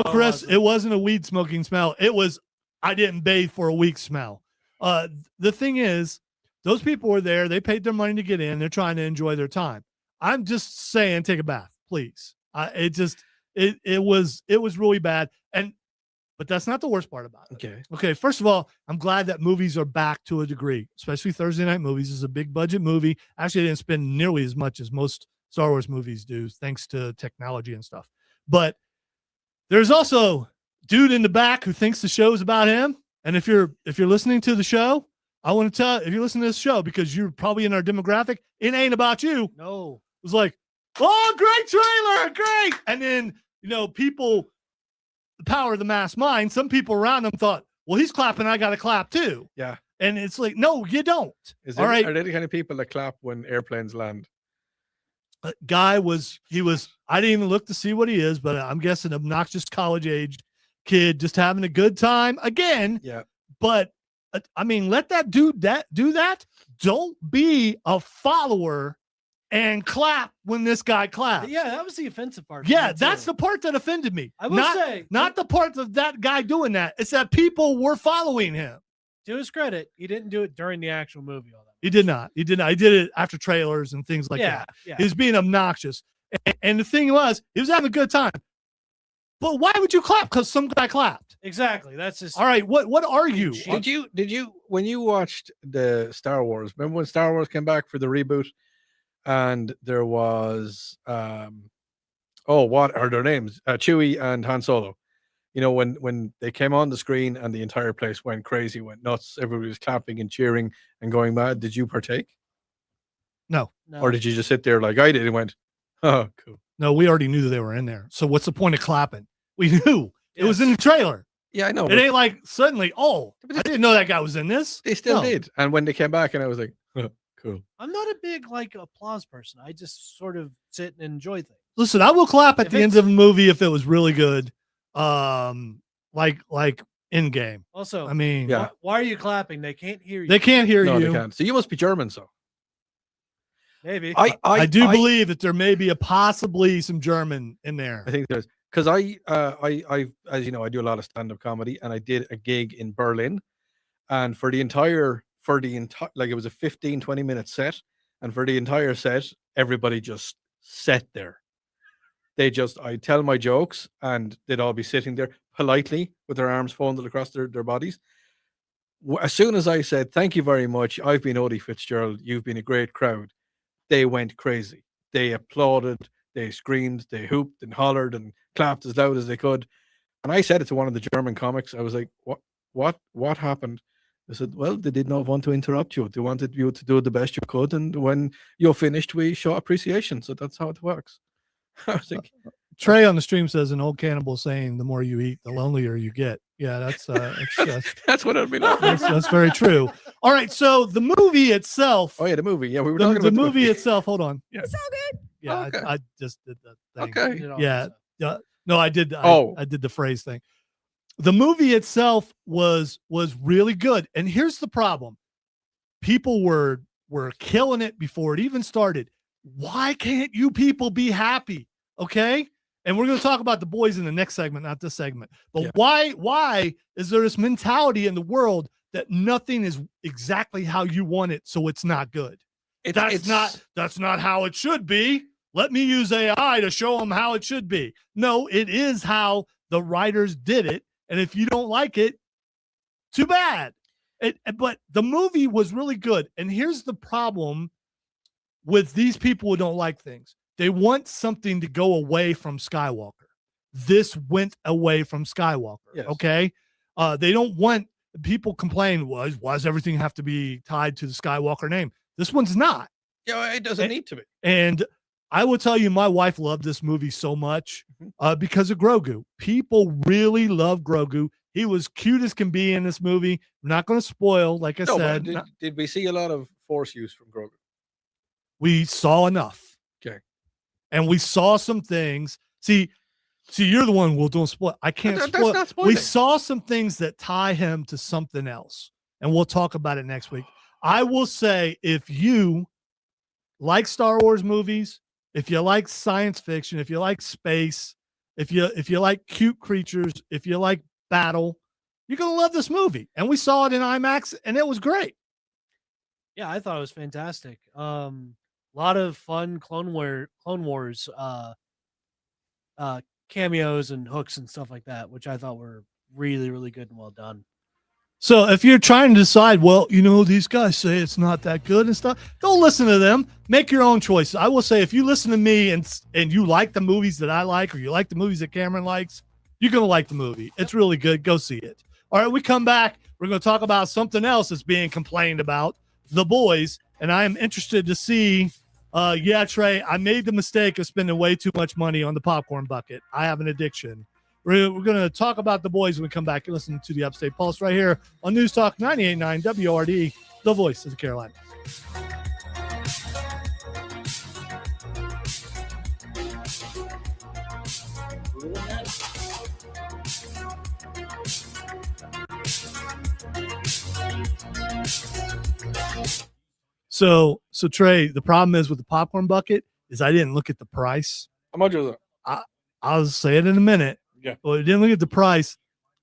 Chris, it wasn't a weed smoking smell. It was, I didn't bathe for a week smell. The thing is, those people were there. They paid their money to get in. They're trying to enjoy their time. I'm just saying, take a bath, please. It was really bad. But that's not the worst part about it. Okay. First of all, I'm glad that movies are back to a degree, especially Thursday night movies. This is a big budget movie. Actually, I didn't spend nearly as much as most Star Wars movies do, thanks to technology and stuff. But there's also dude in the back who thinks the show is about him. And if you're listening to the show, I want to tell, if you're listening to this show, because you're probably in our demographic, it ain't about you. No. It was like, oh, great trailer, great. And then, people, the power of the mass mind, some people around them thought, well, he's clapping, I got to clap too. Yeah. And it's like, no, you don't. All right. Are they the kind of people that clap when airplanes land? Guy was, I didn't even look to see what he is, but I'm guessing obnoxious college age kid just having a good time again. Yeah. But let that dude do that. Don't be a follower and clap when this guy claps. Yeah, that was the offensive part. Yeah, that's the part that offended me. I will say, not the part of that guy doing that. It's that people were following him. To his credit, he didn't do it during the actual movie. All that. He did not. He did it after trailers and things like that. Yeah. He was being obnoxious. And the thing was, he was having a good time. But why would you clap? Because some guy clapped. Exactly. That's just all right. What are you? Did you when you watched the Star Wars? Remember when Star Wars came back for the reboot, and there was what are their names? Chewie and Han Solo. When they came on the screen and the entire place went crazy, went nuts. Everybody was clapping and cheering and going mad. Did you partake? No. Or did you just sit there like I did and went, oh, cool? No, we already knew that they were in there. So what's the point of clapping? We knew. Yes. It was in the trailer. Yeah, I know. It ain't like suddenly, I didn't know that guy was in this. They still did. And when they came back, and I was like, oh, cool. I'm not a big applause person. I just sort of sit and enjoy things. Listen, I will clap at the end of a movie if it was really good. Like in game. Also, yeah. Why are you clapping? They can't hear you. They can't hear you. They can't. So you must be German, so. Maybe. I do believe that there may be possibly some German in there. I think there's, because I as you know, I do a lot of stand-up comedy, and I did a gig in Berlin, and for the entire like it was a 15-20 minute set, and for the entire set, everybody just sat there. I'd tell my jokes, and they'd all be sitting there politely with their arms folded across their bodies. As soon as I said, thank you very much, I've been Odie Fitzgerald, you've been a great crowd, they went crazy. They applauded, they screamed, they hooped and hollered and clapped as loud as they could. And I said it to one of the German comics. I was like, what happened? I said, well, they did not want to interrupt you. They wanted you to do the best you could. And when you're finished, we show appreciation. So that's how it works. I was like, Trey on the stream says an old cannibal saying, the more you eat, the lonelier you get. Yeah, that's that's what it'd be like. That's very true. All right, so the movie itself. Oh yeah, the movie. Yeah, we were talking about the movie itself. Hold on. Yeah. So good. Yeah, okay. I just did that thing. Okay. Yeah. No, I did. I did the phrase thing. The movie itself was really good. And here's the problem. People were killing it before it even started. Why can't you people be happy? Okay. And we're going to talk about the boys in the next segment, not this segment. But why is there this mentality in the world that nothing is exactly how you want it, so it's not good? That's not how it should be. Let me use AI to show them how it should be. No, it is how the writers did it. And if you don't like it, too bad. But the movie was really good. And here's the problem with these people who don't like things. They want something to go away from Skywalker. This went away from Skywalker. Yes. Okay. They don't want people complain. Why does everything have to be tied to the Skywalker name? This one's not. Yeah, it doesn't need to be. And I will tell you, my wife loved this movie so much because of Grogu. People really love Grogu. He was cute as can be in this movie. I'm not going to spoil, like I said. Did we see a lot of Force use from Grogu? We saw enough. Okay. And we saw some things. See, you're the one. Well, don't spoil. I can't spoil. That's not spoiling. We saw some things that tie him to something else, and we'll talk about it next week. I will say, if you like Star Wars movies, if you like science fiction, if you like space, if you like cute creatures, if you like battle, you're gonna love this movie. And we saw it in IMAX, and it was great. Yeah, I thought it was fantastic. A lot of fun Clone Wars cameos and hooks and stuff like that, which I thought were really, really good and well done. So if you're trying to decide, well, these guys say it's not that good and stuff, don't listen to them. Make your own choices. I will say, if you listen to me and you like the movies that I like, or you like the movies that Cameron likes, you're going to like the movie. It's really good. Go see it. All right, we come back. We're going to talk about something else that's being complained about, The Boys. And I am interested to see, Trey, I made the mistake of spending way too much money on the popcorn bucket. I have an addiction. We're going to talk about The Boys when we come back and listen to the Upstate Pulse right here on News Talk 98.9 WRD, the voice of the Carolinas. So Trey, the problem is with the popcorn bucket is I didn't look at the price. How much was it? I'll say it in a minute. Yeah. Well, I didn't look at the price.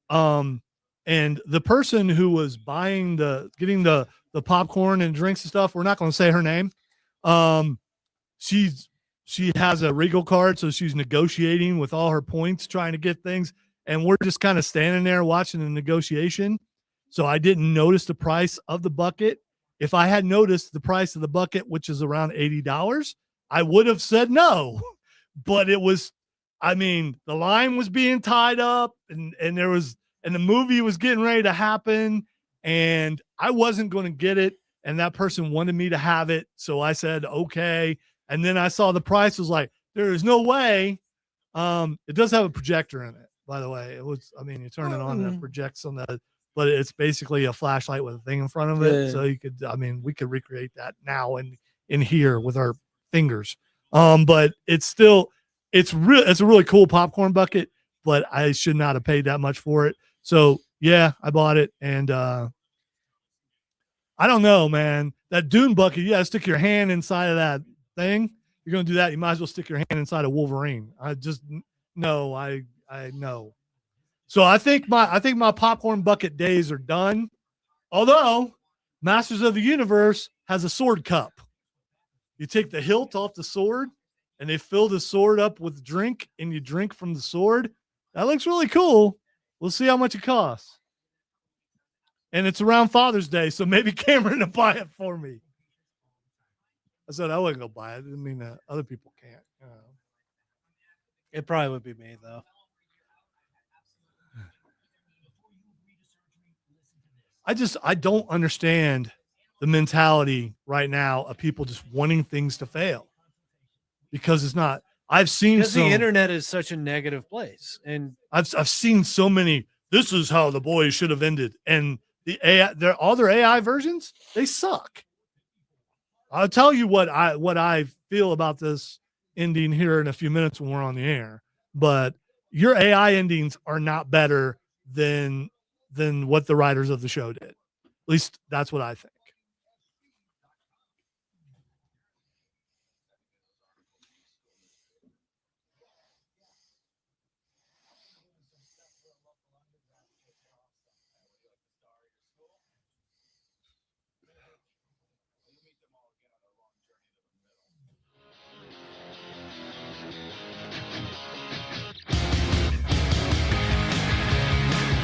And the person who was getting the popcorn and drinks and stuff, we're not going to say her name. She has a Regal card, so she's negotiating with all her points, trying to get things. And we're just kind of standing there watching the negotiation. So I didn't notice the price of the bucket. If I had noticed the price of the bucket, which is around $80, I would have said no. But the line was being tied up and the movie was getting ready to happen, and I wasn't going to get it. And that person wanted me to have it. So I said, okay. And then I saw the price, was like, there is no way. It does have a projector in it, by the way. You turn it on and it projects on but it's basically a flashlight with a thing in front of it. Yeah. So we could recreate that now in here with our fingers. But it's a really cool popcorn bucket, but I should not have paid that much for it. So yeah, I bought it. And I don't know, man, that Dune bucket, you gotta stick your hand inside of that thing. You're going to do that. You might as well stick your hand inside a Wolverine. I know. So I think my popcorn bucket days are done. Although Masters of the Universe has a sword cup. You take the hilt off the sword and they fill the sword up with drink and you drink from the sword. That looks really cool. We'll see how much it costs. And it's around Father's Day, so maybe Cameron will buy it for me. I said I wasn't going to buy it. I mean, other people can't. It probably would be me, though. I don't understand the mentality right now of people just wanting things to fail because it's not. The internet is such a negative place, and I've seen so many. This is how The Boys should have ended, and the AI, all their AI versions, they suck. I'll tell you what I feel about this ending here in a few minutes when we're on the air. But your AI endings are not better than what the writers of the show did. At least that's what I think.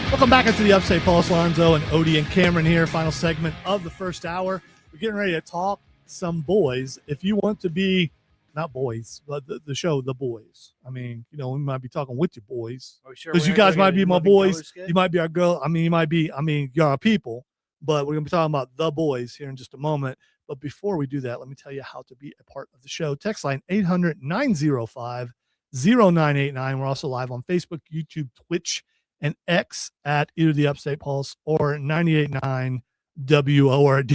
Welcome back into the Upstate Pulse. Lonzo and Odie and Cameron here. Final segment of the first hour. We're getting ready to talk some boys. If you want to be, not boys, but the show, The Boys. I mean, we might be talking with you boys. Because you guys might be my boys. You might be our girl. You're our people. But we're going to be talking about The Boys here in just a moment. But before we do that, let me tell you how to be a part of the show. Text line 800-905-0989. We're also live on Facebook, YouTube, Twitch, and X at either the Upstate Pulse or 98.9 WORD.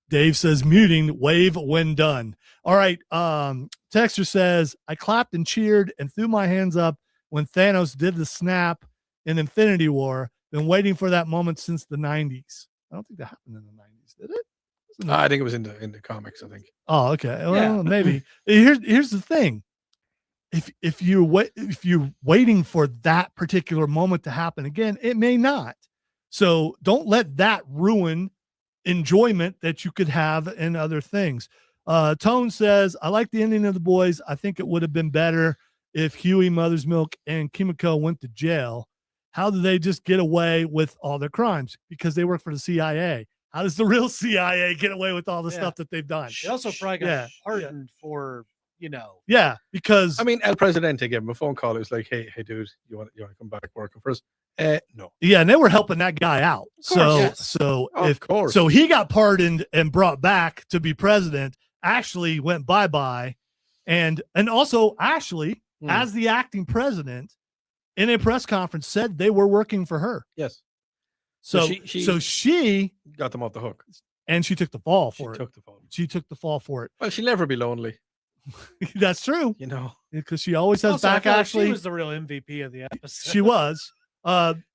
Dave says muting, wave when done. All right. Texter says, I clapped and cheered and threw my hands up when Thanos did the snap in Infinity War. Been waiting for that moment since the 90s. I don't think that happened in the 90s, did it? I think it was in the comics, I think. Oh, okay. Well, maybe. Here's the thing. If you're waiting for that particular moment to happen again, it may not. So don't let that ruin enjoyment that you could have in other things. Tone says, I like the ending of The Boys. I think it would have been better if Huey, Mother's Milk, and Kimiko went to jail. How do they just get away with all their crimes? Because they work for the CIA. How does the real CIA get away with all the stuff that they've done? They also probably got pardoned for, Yeah, because I mean, El Presidente gave him a phone call. It was like, hey, dude, you want to come back working for us? No. Yeah, and they were helping that guy out. Of course. So he got pardoned and brought back to be president. Ashley went bye-bye. And also Ashley, as the acting president, in a press conference, said they were working for her. Yes. So she got them off the hook. And she took the fall for it. She took the fall for it. Well, she'll never be lonely. That's true. Because she always has also, back Ashley. She was the real MVP of the episode. She was.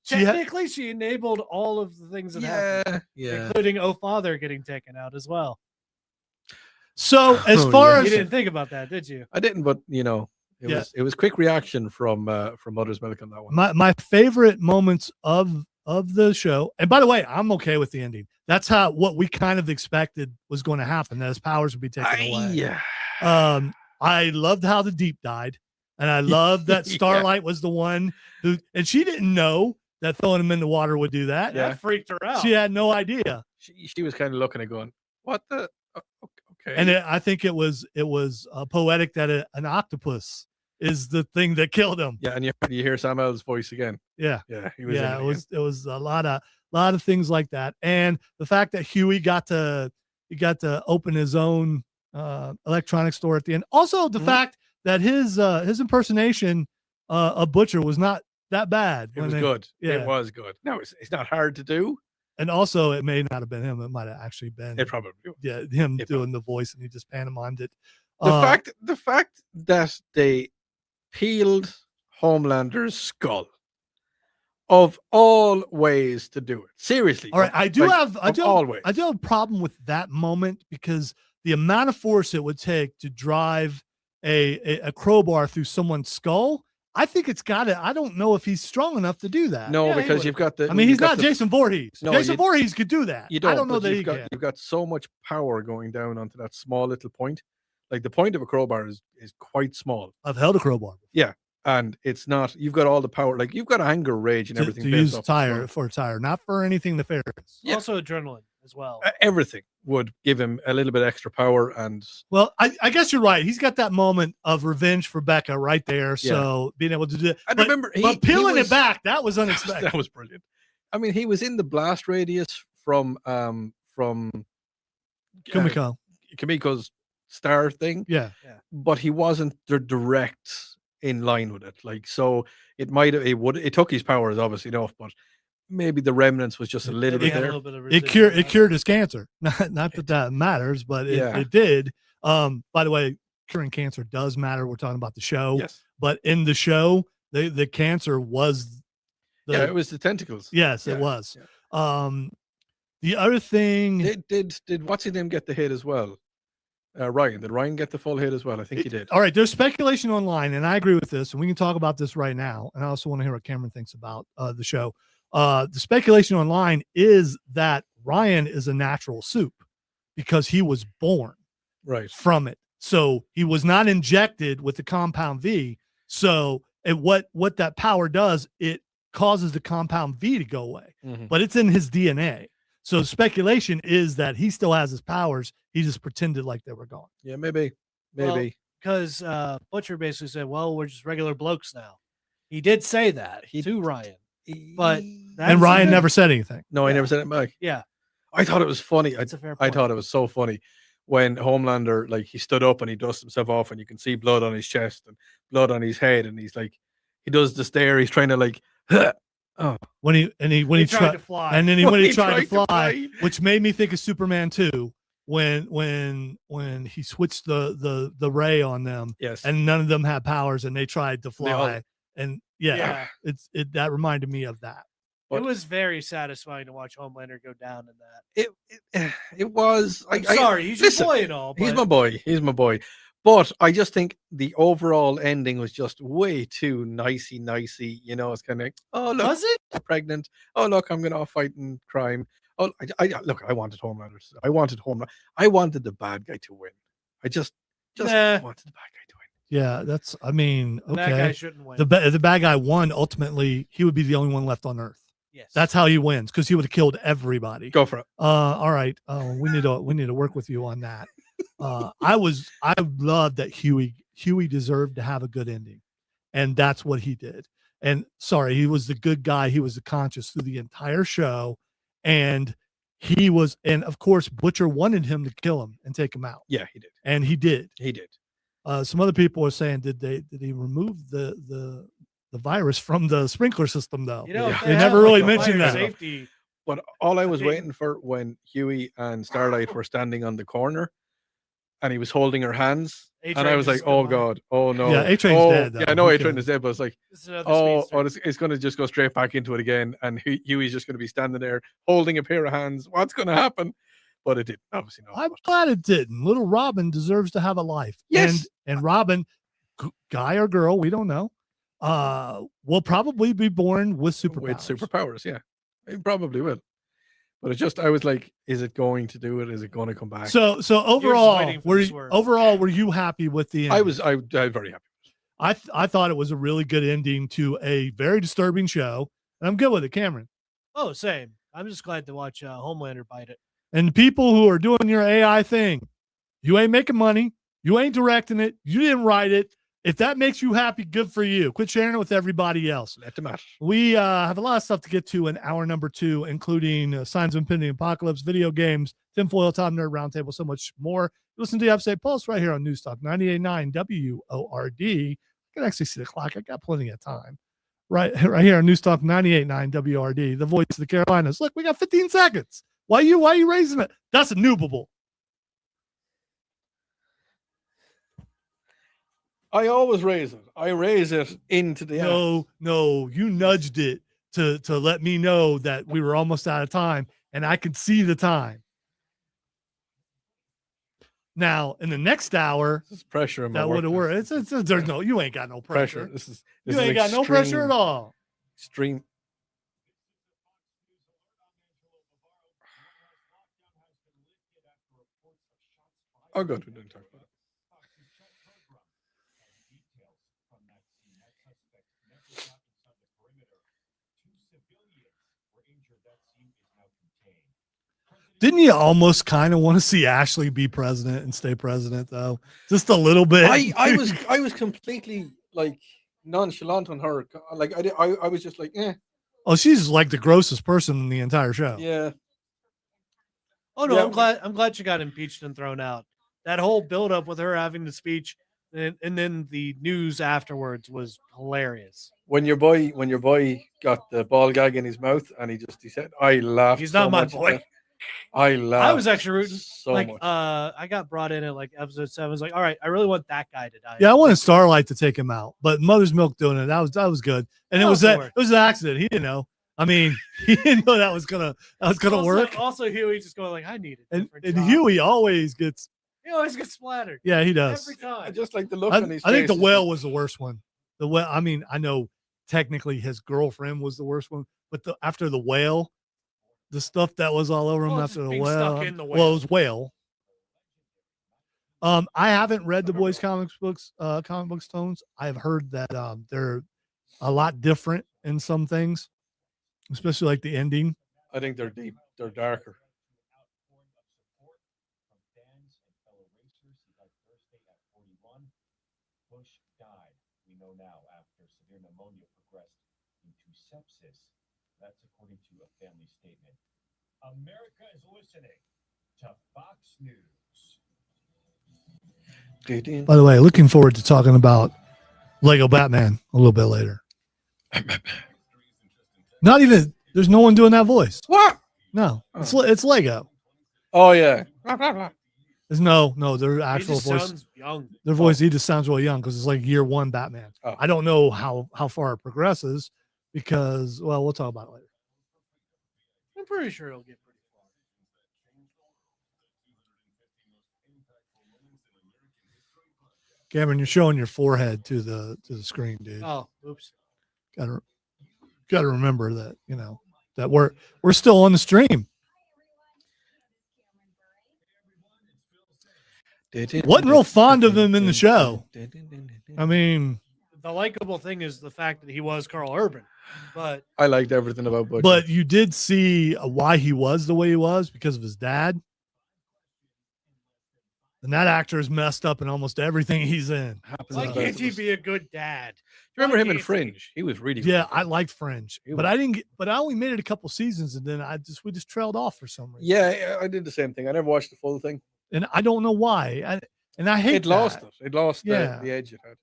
Technically, she enabled all of the things that happened, including Father getting taken out as well. So as far as you didn't think about that, did you? I didn't, but it was quick reaction from Mother's Milk on that one. My favorite moments of the show, and by the way, I'm okay with the ending. That's what we kind of expected was going to happen, that his powers would be taken away. Yeah. I loved how the Deep died, and I loved that Starlight was the one who, and she didn't know that throwing him in the water would do that. Yeah. That freaked her out. She had no idea. She was kind of looking at going, what the? Okay. And I think it was poetic that an octopus is the thing that killed him. Yeah, and you hear Samuel's voice again. Yeah, he was. It was a lot of things like that, and the fact that Huey got to open his own electronics store at the end. Also, the fact that his impersonation of Butcher was not that bad. It was good. Yeah. It was good. No, it's not hard to do. And also, it may not have been him. It might have actually been. It probably. Yeah, him doing the voice, and he just pantomimed it. The fact that they peeled Homelander's skull, of all ways to do it. Seriously. All right, I do have a problem with that moment, because the amount of force it would take to drive a crowbar through someone's skull, I think it's got to. I don't know if he's strong enough to do that. No, because you've got the. I mean, he's not Jason Voorhees. No, Jason Voorhees could do that. You don't. I don't know that he can. You've got so much power going down onto that small little point. Like the point of a crowbar is quite small. I've held a crowbar. Yeah, and it's not. You've got all the power. Like you've got anger, rage, and everything. To use for a tire, not for anything nefarious. Yeah. Also adrenaline as well. Everything would give him a little bit extra power. And well, I guess you're right. He's got that moment of revenge for Becca right there. So being able to do it. I remember, but peeling it back, that was unexpected. That was brilliant. I mean, he was in the blast radius from Kimiko's star thing. Yeah. But he wasn't direct in line with it. Like, so it took his powers obviously enough, but maybe the remnants was just a little bit there. It cured his cancer. Not that matters, but it did. By the way, curing cancer does matter. We're talking about the show. Yes. But in the show, the cancer was it was the tentacles. Yes, it was. Yeah. The other thing, did what's his name get the hit as well? Ryan. Did Ryan get the full hit as well? I think he did. All right. There's speculation online, and I agree with this, and we can talk about this right now. And I also want to hear what Cameron thinks about the show. The speculation online is that Ryan is a natural soup because he was born from it. So he was not injected with the compound V. So what that power does, it causes the compound V to go away, but it's in his DNA. So speculation is that he still has his powers. He just pretended like they were gone. Yeah, maybe. Because Butcher basically said, well, we're just regular blokes now. He did say that to Ryan. But and Ryan never said anything. No, I never said it back. Yeah. I thought it was funny. I thought it was so funny when Homelander, like, he stood up and he dusted himself off, and you can see blood on his chest and blood on his head, and he's like, he does the stare. He's trying to like, when he tried to fly, and then when he tried to to fly, which made me think of Superman 2 when he switched the ray on them. Yes, and none of them had powers, and they tried to fly, and that reminded me of that. It was very satisfying to watch Homelander go down in that. It was. I'm sorry, he's your boy and all. But... He's my boy. He's my boy. But I just think the overall ending was just way too nicey. You know, it's kind of like, oh, look, was it pregnant? Oh, look, I'm going off fighting crime. Oh, I look, I wanted Homelander. I wanted the bad guy to win. I just wanted the bad guy to win. Yeah, that's. I mean, okay. The bad guy shouldn't win. The bad guy won. Ultimately, he would be the only one left on Earth. Yes, that's how he wins, because he would have killed everybody. Go for it. All right. We need to work with you on that. I loved that Huey deserved to have a good ending, and that's what he did. And sorry, he was the good guy. He was the conscious through the entire show, and he was. And of course, Butcher wanted him to kill him and take him out. Yeah, he did. And he did. He did. Some other people are saying, did he remove the virus from the sprinkler system, though? You know, they never really mentioned that. Safety. But all I was waiting for, when Huey and Starlight were standing on the corner and he was holding her hands, and I was like, oh God, oh no. Yeah, A-Train's dead, though. Yeah, I know A-Train is dead, but it's like, it's it's going to just go straight back into it again, and Huey's just going to be standing there holding a pair of hands. What's going to happen? But it didn't, obviously not. I'm glad it didn't. Little Robin deserves to have a life. Yes. And Robin, guy or girl, we don't know, will probably be born with superpowers. Yeah. It probably will. But it's just, I was like, is it going to do it? Is it going to come back? So overall, were you happy with the ending? I was very happy. I thought it was a really good ending to a very disturbing show, and I'm good with it, Cameron. Oh, same. I'm just glad to watch Homelander bite it. And people who are doing your AI thing, you ain't making money. You ain't directing it. You didn't write it. If that makes you happy, good for you. Quit sharing it with everybody else. Let them out. We have a lot of stuff to get to in hour number 2, including signs of impending apocalypse, video games, tinfoil top nerd roundtable, so much more. Listen to the Upstate Pulse right here on News Talk 98.9 WORD. I can actually see the clock. I got plenty of time. Right here on News Talk 98.9 WORD, the voice of the Carolinas. Look, we got 15 seconds. Why are you raising it? That's innumerable. I always raise it. I raise it into the No, you nudged it to let me know that we were almost out of time, and I could see the time. Now, in the next hour, this is pressure in my that would have worked. There's no, you ain't got no pressure. You ain't got no pressure at all. Extreme. Oh, good. We didn't talk about it. Didn't you almost kind of want to see Ashley be president and stay president, though? Just a little bit. I was completely like nonchalant on her. Like I was just like, eh. Oh, she's like the grossest person in the entire show. Yeah. Oh no, yeah. I'm glad she got impeached and thrown out. That whole build up with her having the speech and then the news afterwards was hilarious. When your boy got the ball gag in his mouth and he said, I laughed. He's not my boy. I laughed. I was actually rooting so much. I got brought in at like episode 7. I was like, all right, I really want that guy to die. Yeah, I wanted Starlight to take him out, but Mother's Milk doing it, that was good. And it was an accident. He didn't know. I mean, he didn't know that was gonna work. Also, Huey just going like, I need it. And Huey always gets splattered. Yeah, he does. Every time. I just like the look on his face. I think the whale was the worst one. The whale, I mean, I know technically his girlfriend was the worst one, but after the whale, the stuff that was all over him after the whale. Well, it was whale. I haven't read the boys' comic books tones. I've heard that they're a lot different in some things, especially like the ending. I think they're deep. They're darker. Bush died, we know now, after severe pneumonia progressed into sepsis. That's according to a family statement. America is listening to Fox News. By the way, looking forward to talking about Lego Batman a little bit later. Not even, there's no one doing that voice. What? No, it's Lego. Oh yeah. There's no, their He actual just voice. sounds young. Their voice, he just sounds really young because it's like year one Batman. Oh. I don't know how far it progresses because, well, we'll talk about it later. I'm pretty sure he'll get pretty far. Cameron, you're showing your forehead to the screen, dude. Oh, oops. Gotta remember that, that we're still on the stream. Wasn't real fond of him in the show. I mean, the likable thing is the fact that he was Carl Urban, but I liked everything about Butcher. But you did see why he was the way he was because of his dad. And that actor is messed up in almost everything he's in. why can't he be a good dad? Remember him in Fringe? He was really Yeah, good. I liked Fringe, but I didn't. But I only made it a couple seasons, and then we just trailed off for some reason. Yeah, I did the same thing. I never watched the full thing. And I don't know why. I hate it. Lost that. it. It lost Yeah. the edge it had.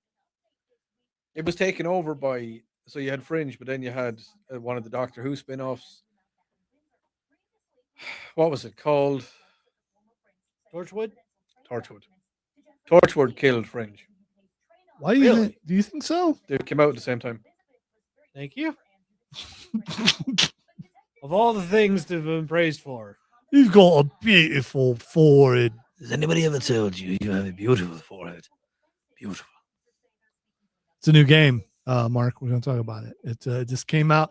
It was taken over by. So you had Fringe, but then you had one of the Doctor Who spin-offs. What was it called? Torchwood. Torchwood killed Fringe. Why do you do you think so? They came out at the same time. Thank you. Of all the things to have been praised for, you've got a beautiful forehead. Has anybody ever told you you have a beautiful forehead? Beautiful. It's a new game, Mark. We're going to talk about it. It just came out.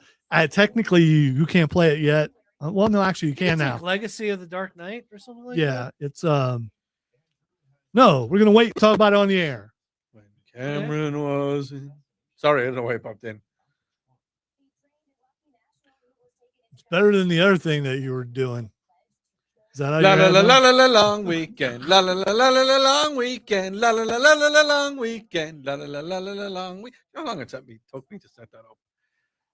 Technically, you can't play it yet. Well, no, actually, you can it's now. like Legacy of the Dark Knight or something like that. Yeah, it's no, we're gonna wait and talk about it on the air. When Cameron was in... Sorry, I don't know why I popped in. It's better than the other thing that you were doing. Is that how la la la la la la long weekend. La la la la la la long weekend. La la la la la la long weekend. La la la la la la long week. How long it took me to set that up?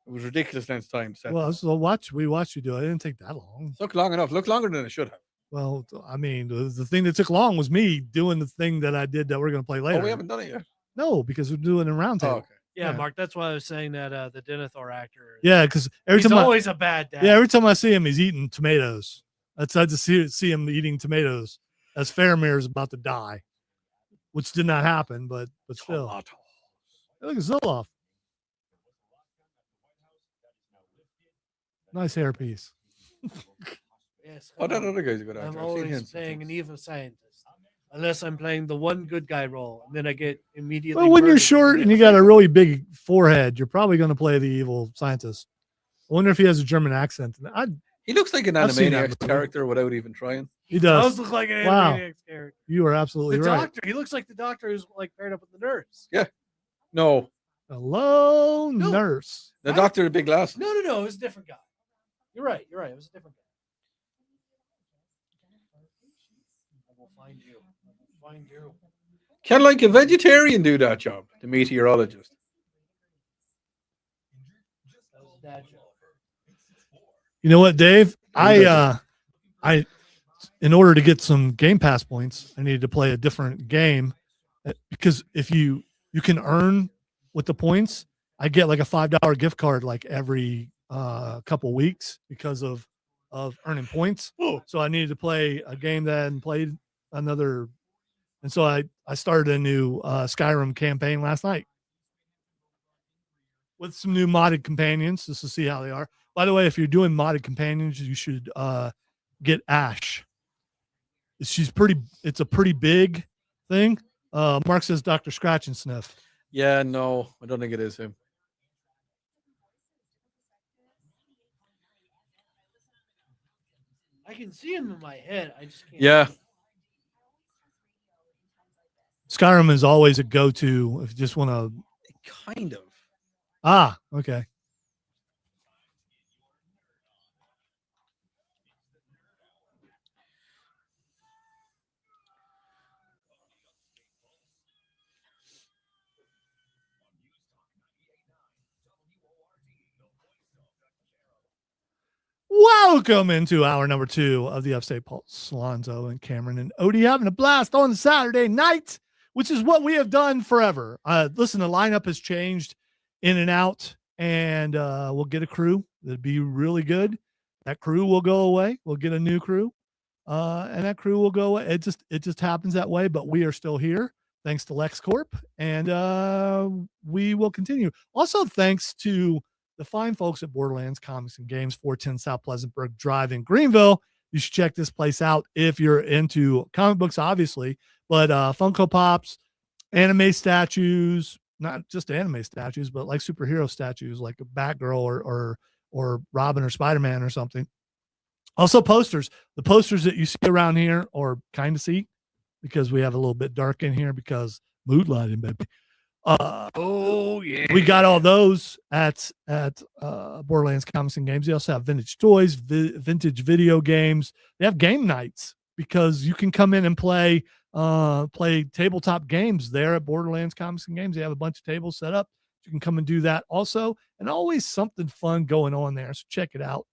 It was ridiculous length time. Well, so we watched you do it. It didn't take that long. It took long enough. Looked longer than it should have. Well, I mean, the thing that took long was me doing the thing that I did that we're going to play later. Oh, we haven't done it yet. No, because we're doing a round table. Oh, okay. Yeah, Mark. That's why I was saying that the Denethor actor. Yeah, because he's always a bad dad. Yeah, every time I see him, he's eating tomatoes. That's I just see him eating tomatoes as Faramir is about to die, which did not happen, but still. Hey, look at Zoloff. Nice hairpiece. Yes. Oh, that other guy's a good actor. I'm I've seen him always playing an evil scientist, unless I'm playing the one good guy role, and then I get immediately. Well, when you're murdered. short and you got a really big forehead, you're probably going to play the evil scientist. I wonder if he has a German accent. He looks like an I've seen that Animaniacs movie. character without even trying. He does. look like an Wow. Animaniacs character. You are absolutely The right. doctor. He looks like the doctor who's like paired up with the nurse. Yeah. No. Hello, nurse. The doctor with big glasses. No. It was a different guy. You're right. It was a different guy. I will find you. Can like a vegetarian do that job? The meteorologist. That was a dad joke. You know what, Dave? I in order to get some Game Pass points, I needed to play a different game because if you can earn with the points, I get like a $5 gift card like every couple weeks because of earning points. So I needed to play a game that I hadn't played another, and so I started a new Skyrim campaign last night with some new modded companions just to see how they are. By the way, if you're doing modded companions, you should get Ash. It's a pretty big thing. Mark says Dr. Scratch and Sniff. Yeah, no, I don't think it is him. I can see him in my head. I just can't. Yeah. Skyrim is always a go-to if you just want to. Kind of. Ah, okay. Welcome into hour number 2 of the Upstate Pulse. Alonzo and Cameron and Odie having a blast on Saturday night, which is what we have done forever. Listen, the lineup has changed in and out, and we'll get a crew that'd be really good. That crew will go away. We'll get a new crew, and that crew will go away. It just happens that way, but we are still here, thanks to LexCorp, and we will continue. Also, thanks to the fine folks at Borderlands Comics and Games, 410 South Pleasantburg Drive in Greenville. You should check this place out if you're into comic books, obviously, but Funko Pops, anime statues, not just anime statues, but like superhero statues, like a Batgirl or Robin or Spider-Man or something. Also posters. The posters that you see around here, or kind of see, because we have a little bit dark in here because mood lighting, baby. We got all those at Borderlands Comics and Games. They also have vintage toys, vintage video games. They have game nights because you can come in and play tabletop games there at Borderlands Comics and Games. They have a bunch of tables set up. You can come and do that also, and always something fun going on there. So check it out.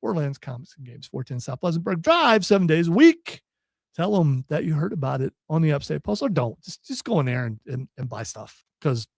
Borderlands Comics and Games, 410 South Pleasantburg Drive, 7 days a week. Tell them that you heard about it on the Upstate Pulse, or don't. Just go in there and buy stuff because,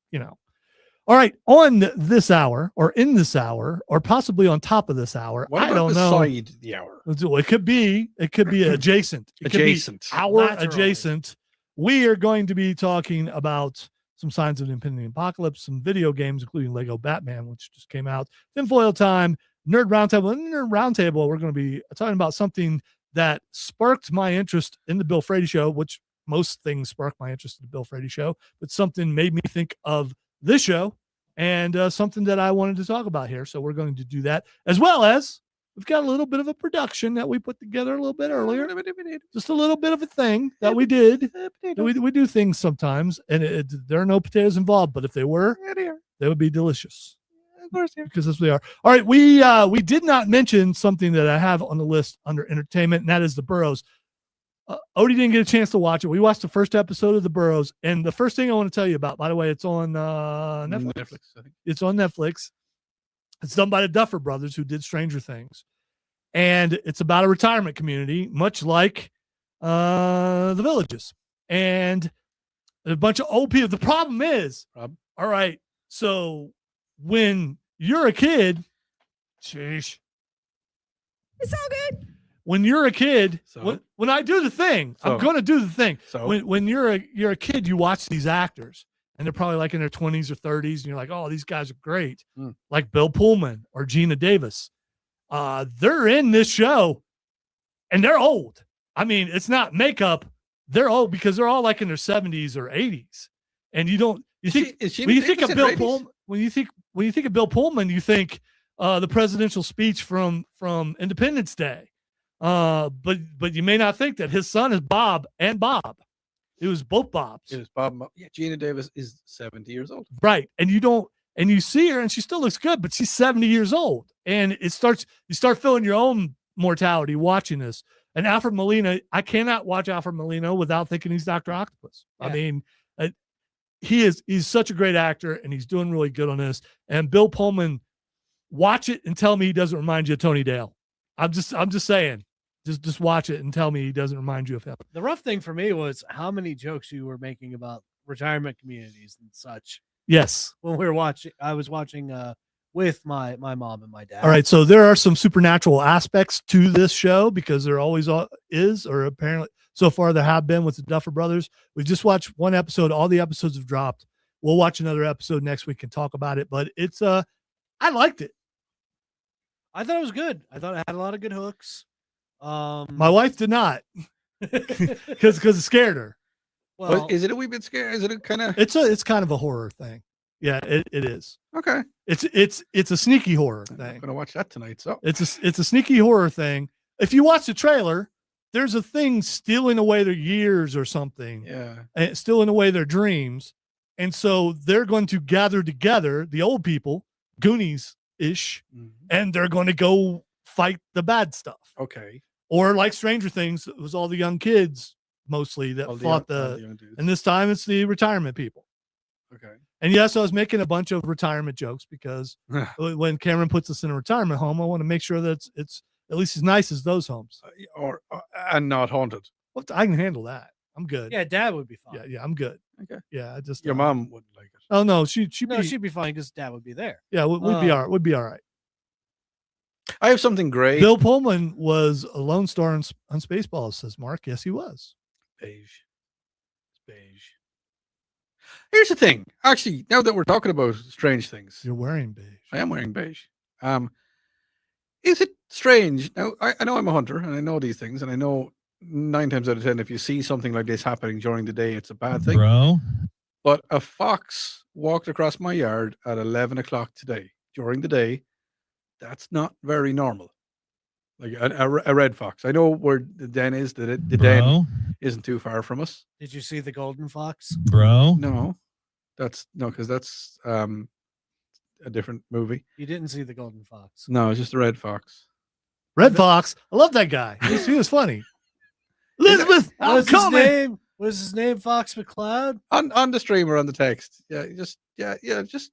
All right, on this hour, or in this hour, or possibly on top of this hour, what I don't know. Beside the hour? It could be adjacent. Adjacent. Adjacent. We are going to be talking about some signs of an impending apocalypse, some video games, including Lego Batman, which just came out, Tinfoil Time, Nerd Roundtable. In Nerd Roundtable, we're going to be talking about something that sparked my interest in the Bill Frady Show, which most things spark my interest in the Bill Frady Show, but something made me think of this show and something that I wanted to talk about here. So we're going to do that, as well as we've got a little bit of a production that we put together a little bit earlier, just a little bit of a thing that we did. We do things sometimes, and there are no potatoes involved, but if they were, they would be delicious. Of course, because that's what they are. All right, we did not mention something that I have on the list under entertainment, and that is the Burrows. Odie didn't get a chance to watch it. We watched the first episode of the Burrows, and the first thing I want to tell you about, by the way, it's on Netflix. I think. It's on Netflix. It's done by the Duffer Brothers, who did Stranger Things, and it's about a retirement community, much like The Villages, and a bunch of old people. The problem is, all right, so when you're a kid, sheesh. It's all good. When you're a kid, so? when I do the thing, I'm going to do the thing. So? When you're a kid, you watch these actors, and they're probably like in their 20s or 30s, and you're like, oh, these guys are great. Like Bill Pullman or Gina Davis. They're in this show, and they're old. I mean, it's not makeup. They're old because they're all like in their 70s or 80s. And when you think of Bill Pullman, when you think of Bill Pullman, you think the presidential speech from Independence Day. But you may not think that his son is Bob and Bob. It was both Bobs. It was Bob. Yeah, Gina Davis is 70 years old. Right. And you see her and she still looks good, but she's 70 years old. And you start feeling your own mortality watching this. And Alfred Molina, I cannot watch Alfred Molina without thinking he's Dr. Octopus. Yeah. I mean, he's such a great actor, and he's doing really good on this. And Bill Pullman, watch it and tell me he doesn't remind you of Tony Dale. I'm just saying. Just watch it and tell me he doesn't remind you of him. The rough thing for me was how many jokes you were making about retirement communities and such. Yes. When we were watching, I was watching with my mom and my dad. All right. So there are some supernatural aspects to this show because there always is, or apparently so far there have been with the Duffer Brothers. We've just watched one episode. All the episodes have dropped. We'll watch another episode next week and talk about it, but it's, I liked it. I thought it was good. I thought it had a lot of good hooks. My wife did not because it scared her. Well, is it a wee bit scary? Is it a kind of? It's kind of a horror thing. Yeah, it is. Okay. It's a sneaky horror thing. I'm gonna watch that tonight. So it's a sneaky horror thing. If you watch the trailer, there's a thing stealing away their years or something. Yeah. And stealing away their dreams, and so they're going to gather together, the old people, Goonies-ish, and they're going to go fight the bad stuff. Okay. Or like Stranger Things, it was all the young kids mostly that fought and this time it's the retirement people. Okay. And yes, I was making a bunch of retirement jokes because when Cameron puts us in a retirement home, I want to make sure that at least as nice as those homes. And not haunted. Well, I can handle that. I'm good. Yeah, Dad would be fine. Yeah, I'm good. Okay. Yeah, I just Your mom wouldn't like it. Oh no, she'd be fine because Dad would be there. Yeah, we'd be all right. We'd be all right. I have something great. Bill Pullman was a Lone Star on Spaceballs, says Mark. Yes, he was. Beige. Here's the thing. Actually, now that we're talking about strange things, you're wearing beige. I am wearing beige. Is it strange? Now, I know I'm a hunter, and I know these things, and I know 9 times out of 10, if you see something like this happening during the day, it's a bad thing. Bro. But a fox walked across my yard at 11 o'clock today during the day. That's not very normal. Like a red fox. I know where the den is. The den isn't too far from us. Did you see the golden fox? Bro. No, because that's a different movie. You didn't see the golden fox. No, it's just a red fox. Red Fox. I love that guy. He was funny. Elizabeth, I'm coming. Was his name Fox McCloud? On the stream or on the text. Yeah, just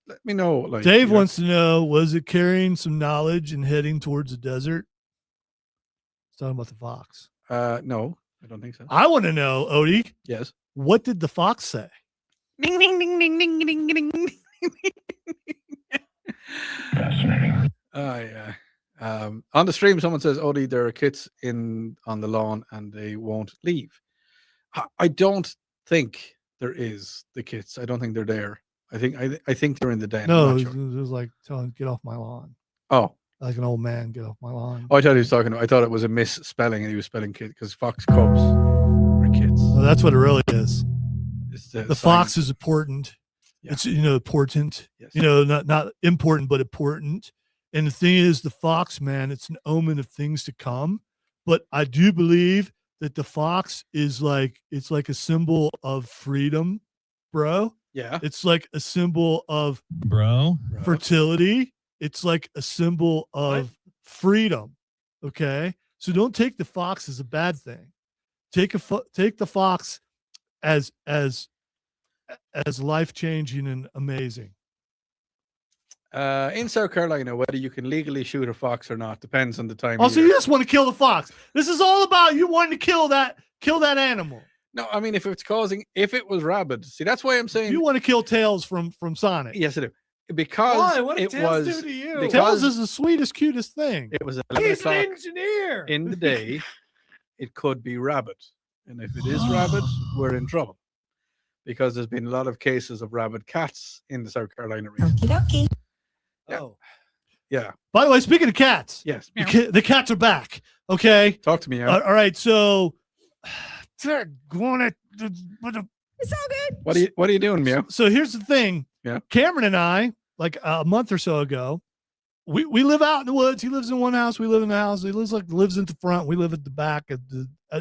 let me know. Like Dave wants to know, was it carrying some knowledge and heading towards the desert? He's talking about the fox. No, I don't think so. I want to know, Odie. Yes. What did the fox say? Ding ding ding ding ding ding ding ding. Fascinating. Yeah. On the stream, someone says, Odie, there are kits on the lawn and they won't leave. I don't think there is the kits. I don't think they're there. I think they're in the den. No, it was like telling, get off my lawn. Oh. Like an old man, get off my lawn. Oh, I thought he was I thought it was a misspelling and he was spelling kid because fox cubs are kids. Well, that's what it really is. The fox is important. Yeah. It's, important. Yes. Not important, but important. And the thing is, the fox, man, it's an omen of things to come. But I do believe that the fox is it's like a symbol of freedom, bro. Yeah. It's like a symbol of bro fertility. It's like a symbol of freedom. Okay. So don't take the fox as a bad thing. Take the fox as life-changing and amazing. In South Carolina, whether you can legally shoot a fox or not depends on the time. Also, you just want to kill the fox. This is all about you wanting to kill that animal. No, I mean if it was rabid. See, that's why I'm saying you want to kill Tails from Sonic. Yes, I do. Because why? What did Tails do to you? Tails is the sweetest, cutest thing. It was He's an engineer. In the day, it could be rabbit, and if it is rabbit, we're in trouble because there's been a lot of cases of rabid cats in the South Carolina region. Okie Yeah. Oh. Yeah. By the way, speaking of cats, yes, the cats are back. Okay, talk to me. All right, so they're going at. It's all good. What are you doing, Meow? So here's the thing. Yeah. Cameron and I, like a month or so ago, we live out in the woods. He lives in one house. We live in the house. He lives in the front. We live at the back.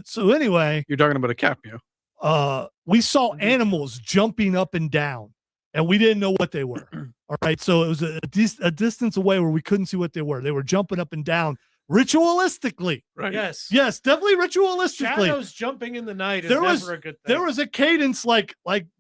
So anyway, you're talking about a cat, Meow. We saw animals jumping up and down, and we didn't know what they were. All right, so it was a distance away where we couldn't see what they were. They were jumping up and down ritualistically. Right. Yes, definitely ritualistically. Shadows jumping in the night is never a good thing. There was a cadence like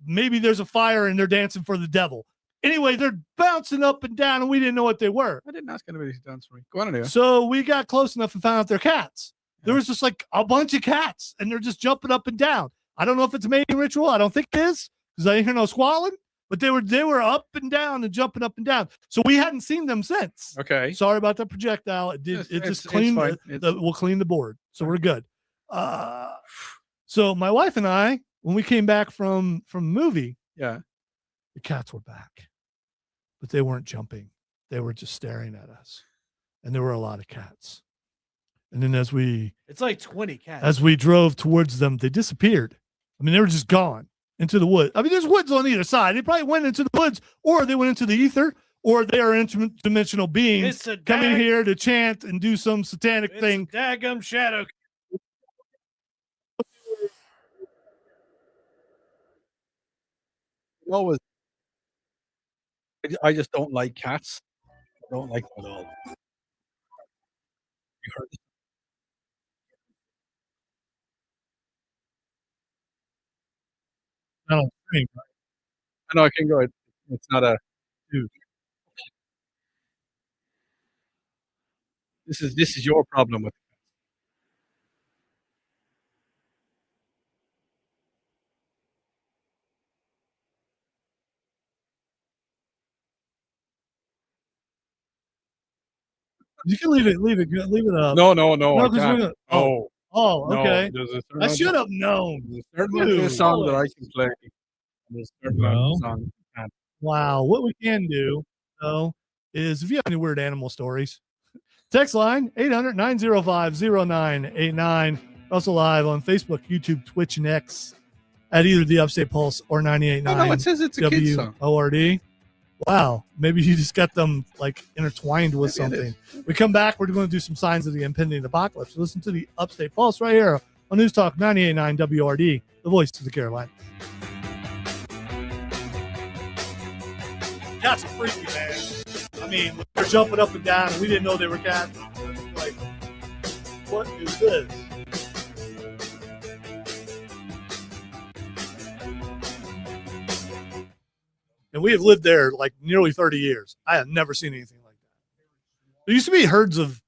maybe there's a fire and they're dancing for the devil. Anyway, they're bouncing up and down, and we didn't know what they were. I didn't ask anybody to dance for me. Go on anyway. So we got close enough and found out they're cats. There was just like a bunch of cats, and they're just jumping up and down. I don't know if it's a mating ritual. I don't think it is because I didn't hear no squalling. But they were up and down and jumping up and down. So we hadn't seen them since. Okay. Sorry about the projectile. It just cleaned. We'll clean the board, so we're good. So my wife and I, when we came back from the movie, the cats were back, but they weren't jumping. They were just staring at us, and there were a lot of cats. And then it's like 20 cats. As we drove towards them, they disappeared. I mean, they were just gone into the woods. I mean, there's woods on either side. They probably went into the woods, or they went into the ether, or they are interdimensional beings coming here to chant and do some satanic thing. Daggum shadow. Always. I just don't like cats. I don't like them at all. You heard it. No, I know I can go. It's not a dude. This is your problem with. You can leave it up. No, No, I 'cause we're can't. gonna No, okay. there's a certain I amount should of have known. there's a certain amount of this Dude. song that I can play. And there's a certain amount of Well, the song you can't. Wow. What we can do, though, is if you have any weird animal stories, text line 800-905-0989. Also live on Facebook, YouTube, Twitch, and X at either the Upstate Pulse or Oh, no, 98.9 it says it's a kid's song. WORD. Wow. Maybe you just got them like intertwined with Maybe it something. We come back. We're going to do some signs of the impending apocalypse. Listen to the Upstate Pulse right here on News Talk 98.9 WORD, the voice of the Carolinas. Cats are freaky, man. I mean, they're jumping up and down, and we didn't know they were cats. Like, what is this? And we have lived there like nearly 30 years. I have never seen anything like that. There used to be herds of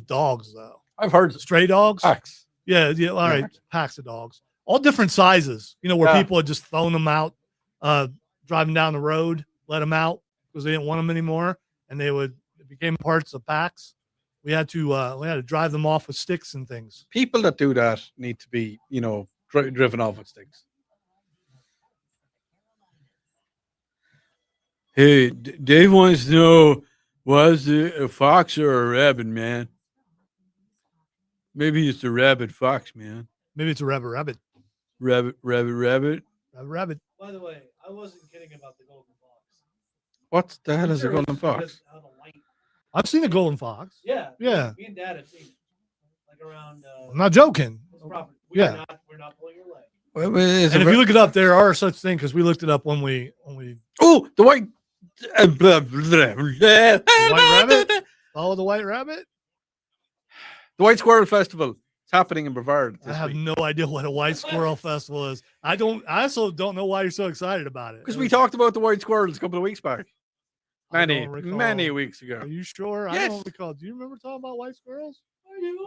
dogs, though. I've heard Stray dogs. packs. Yeah, all right, packs of dogs, all different sizes. You know, where people had just thrown them out, driving down the road, let them out because they didn't want them anymore, and it became parts of packs. We had to drive them off with sticks and things. People that do that need to be, driven off with sticks. Hey, Dave wants to know, was it a fox or a rabbit, man? Maybe it's a rabbit fox, man. Maybe it's a rabbit. Rabbit. Rabbit. By the way, I wasn't kidding about the golden fox. What the hell is a golden fox? I've seen a golden fox. Yeah. Yeah. Me and Dad have seen it. Like around. I'm not joking. We're Yeah. not pulling your leg. Well, And if you look it up, there are such things because we looked it up when we. Oh, the white. The white rabbit. Oh, the white rabbit. The White Squirrel Festival. It's happening in Brevard. I have no idea what a white squirrel festival is. I also don't know why you're so excited about it. Because we talked about the white squirrels a couple of weeks back. I don't recall. Many weeks ago. Are you sure? I Yes. don't recall. Do you remember talking about white squirrels?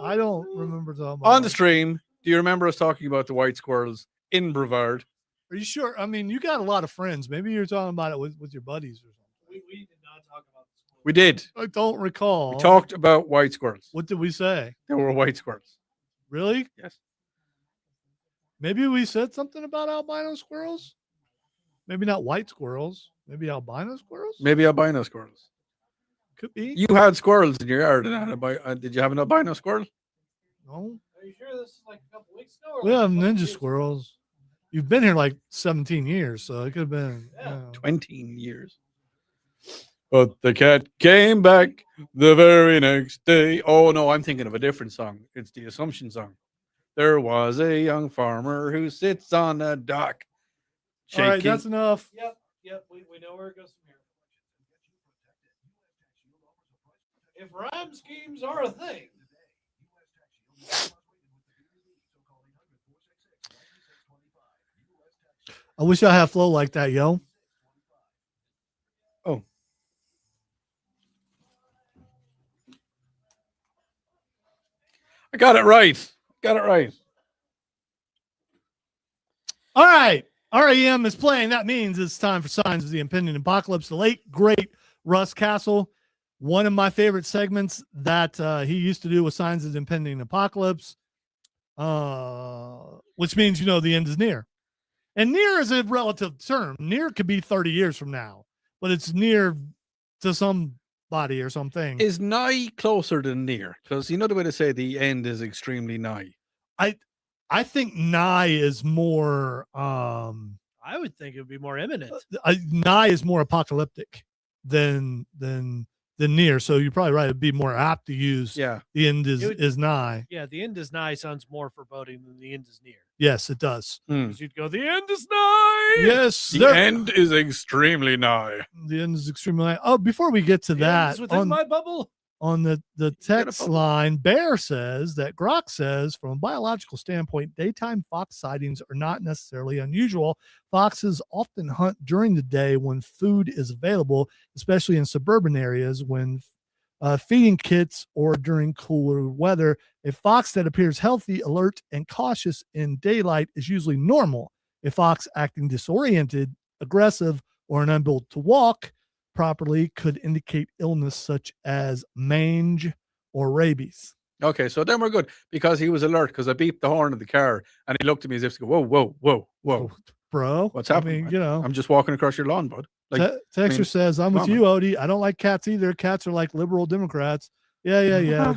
I don't remember talking about On the stream, do you remember us talking about the white squirrels in Brevard? Are you sure? I mean, you got a lot of friends. Maybe you're talking about it with your buddies or something. We did not talk about this. We did. I don't recall. We talked about white squirrels. What did we say? There were white squirrels. Really? Yes. Maybe we said something about albino squirrels. Maybe not white squirrels. Maybe albino squirrels. Maybe albino squirrels. Could be. You had squirrels in your yard. Did you have an albino squirrel? No. Are you sure this is like a couple weeks ago? We have ninja squirrels. You've been here like 17 years, so it could have been. Yeah. 20 years. But the cat came back the very next day. Oh, no, I'm thinking of a different song. It's the Assumption song. There was a young farmer who sits on a dock. All right, that's enough. Yep. We know where it goes from here. If rhyme schemes are a thing. I wish I had flow like that, yo. Oh. I got it right. All right. REM is playing. That means it's time for Signs of the Impending Apocalypse. The late, great Russ Castle. One of my favorite segments that he used to do with Signs of the Impending Apocalypse, which means, the end is near. And near is a relative term. Near could be 30 years from now, but it's near to somebody or something. Is nigh closer than near? Because you know the way to say the end is extremely nigh. I think nigh is more. I would think it would be more imminent. Nigh is more apocalyptic than near. So you're probably right. It'd be more apt to use. Yeah. The end is nigh. Yeah, the end is nigh sounds more foreboding than the end is near. Yes, it does. Because you'd go, the end is nigh. Yes, the end is extremely nigh. The end is extremely nigh. Oh, before we get to that, within my bubble. On the text line, Bear says that Grok says, from a biological standpoint, daytime fox sightings are not necessarily unusual. Foxes often hunt during the day when food is available, especially in suburban areas when feeding kits, or during cooler weather. A fox that appears healthy, alert, and cautious in daylight is usually normal. A fox acting disoriented, aggressive, or unable to walk properly could indicate illness such as mange or rabies. Okay, so then we're good because he was alert because I beeped the horn of the car and he looked at me as if to go, whoa, whoa, whoa, whoa. Bro, what's happening? I mean, I'm just walking across your lawn, bud. Texter says, I'm with you, Odie. I don't like cats either. Cats are like liberal Democrats. Yeah.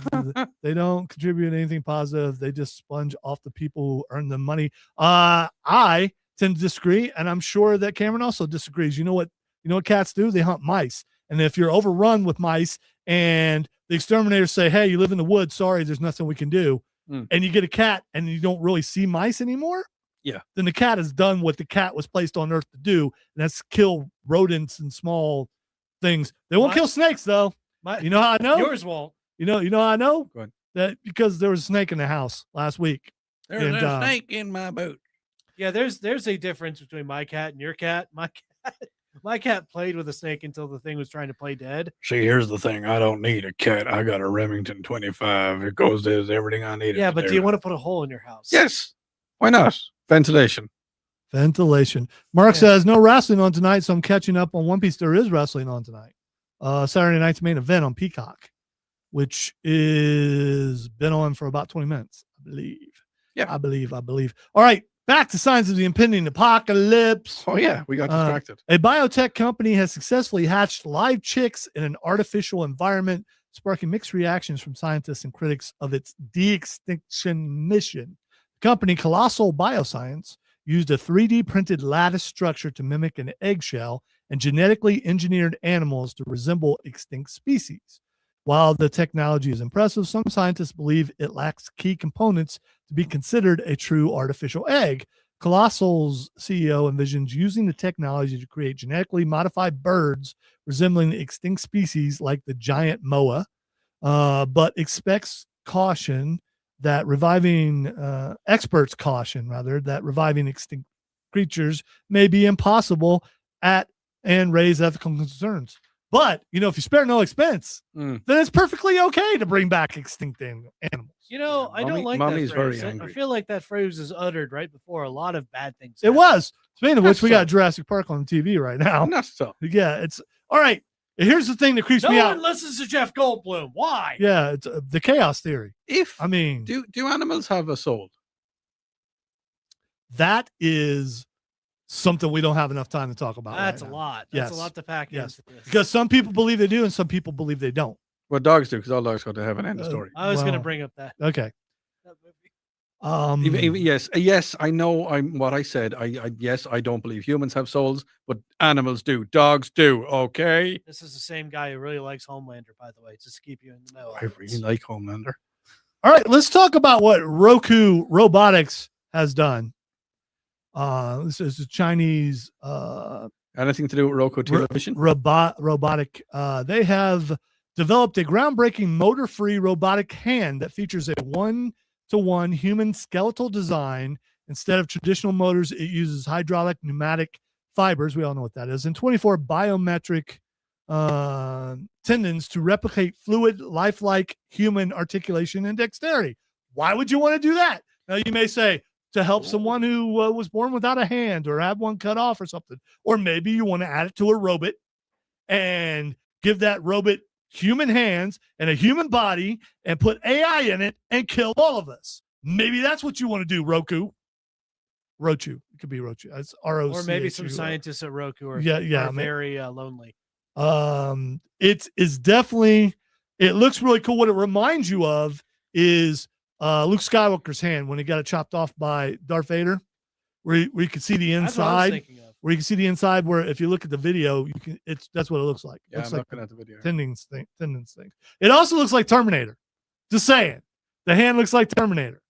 They don't contribute anything positive. They just sponge off the people who earn the money. I tend to disagree, and I'm sure that Cameron also disagrees. You know what cats do? They hunt mice. And if you're overrun with mice and the exterminators say, hey, you live in the woods, sorry, there's nothing we can do, and you get a cat and you don't really see mice anymore, then the cat has done what the cat was placed on earth to do, and that's kill rodents and small things. They won't kill snakes, though. You know how I know? Yours won't. You know how I know? Go ahead. That because there was a snake in the house last week. There's a snake in my boot. Yeah, there's a difference between my cat and your cat. My cat played with a snake until the thing was trying to play dead. See, here's the thing. I don't need a cat. I got a Remington 25. It goes there's everything I need. Yeah, but do you want to put a hole in your house? Yes. Why not? Ventilation. Mark says, no wrestling on tonight, so I'm catching up on One Piece. There is wrestling on tonight. Saturday night's main event on Peacock, which is been on for about 20 minutes, I believe. Yeah. I believe. All right, back to signs of the impending apocalypse. Oh, yeah, we got distracted. A biotech company has successfully hatched live chicks in an artificial environment, sparking mixed reactions from scientists and critics of its de-extinction mission. The company, Colossal Bioscience, used a 3D printed lattice structure to mimic an eggshell and genetically engineered animals to resemble extinct species. While the technology is impressive, some scientists believe it lacks key components to be considered a true artificial egg. Colossal's CEO envisions using the technology to create genetically modified birds resembling extinct species like the giant moa, but experts caution that reviving extinct creatures may be impossible and raise ethical concerns. But, if you spare no expense, then it's perfectly okay to bring back extinct animals. I don't like Mommy's that phrase. very angry. I feel like that phrase is uttered right before a lot of bad things It happen. was. Speaking of which, we got Jurassic Park on TV right now. Not so. Yeah, it's all right. Here's the thing that creeps me No out. one listens to Jeff Goldblum. Why? Yeah, it's the chaos theory. Do animals have a soul? That is something we don't have enough time to talk about. That's right a now. lot. Yes. That's a lot to pack Yes. into this. Because some people believe they do and some people believe they don't. Well, dogs do because all dogs go to heaven. End of story. I was going to well, bring up that. Okay. Yes, I know. What I said. Yes, I don't believe humans have souls, but animals do. Dogs do. Okay. This is the same guy who really likes Homelander, by the way, just to keep you in the know. I really like Homelander. All right, let's talk about what Roku Robotics has done. This is a Chinese Anything to do with Roku television? robotic. They have developed a groundbreaking motor-free robotic hand that features a 1-to-1 human skeletal design. Instead of traditional motors, it uses hydraulic pneumatic fibers. We all know what that is. And 24 biometric tendons to replicate fluid, lifelike human articulation and dexterity. Why would you want to do that? Now, you may say, to help someone who was born without a hand or have one cut off or something. Or maybe you want to add it to a robot and give that robot human hands and a human body and put AI in it and kill all of us. Maybe that's what you want to do, Roku. It could be Roku. It's R-O-C-H-U. Or maybe some scientists at Roku are very lonely. It is definitely, it looks really cool. What it reminds you of is Luke Skywalker's hand when he got it chopped off by Darth Vader, where you can see the inside. Where you can see the inside. Where if you look at the video, that's what it looks like. Yeah, looks I'm like looking at the video. Tendons thing. It also looks like Terminator. Just saying, the hand looks like Terminator.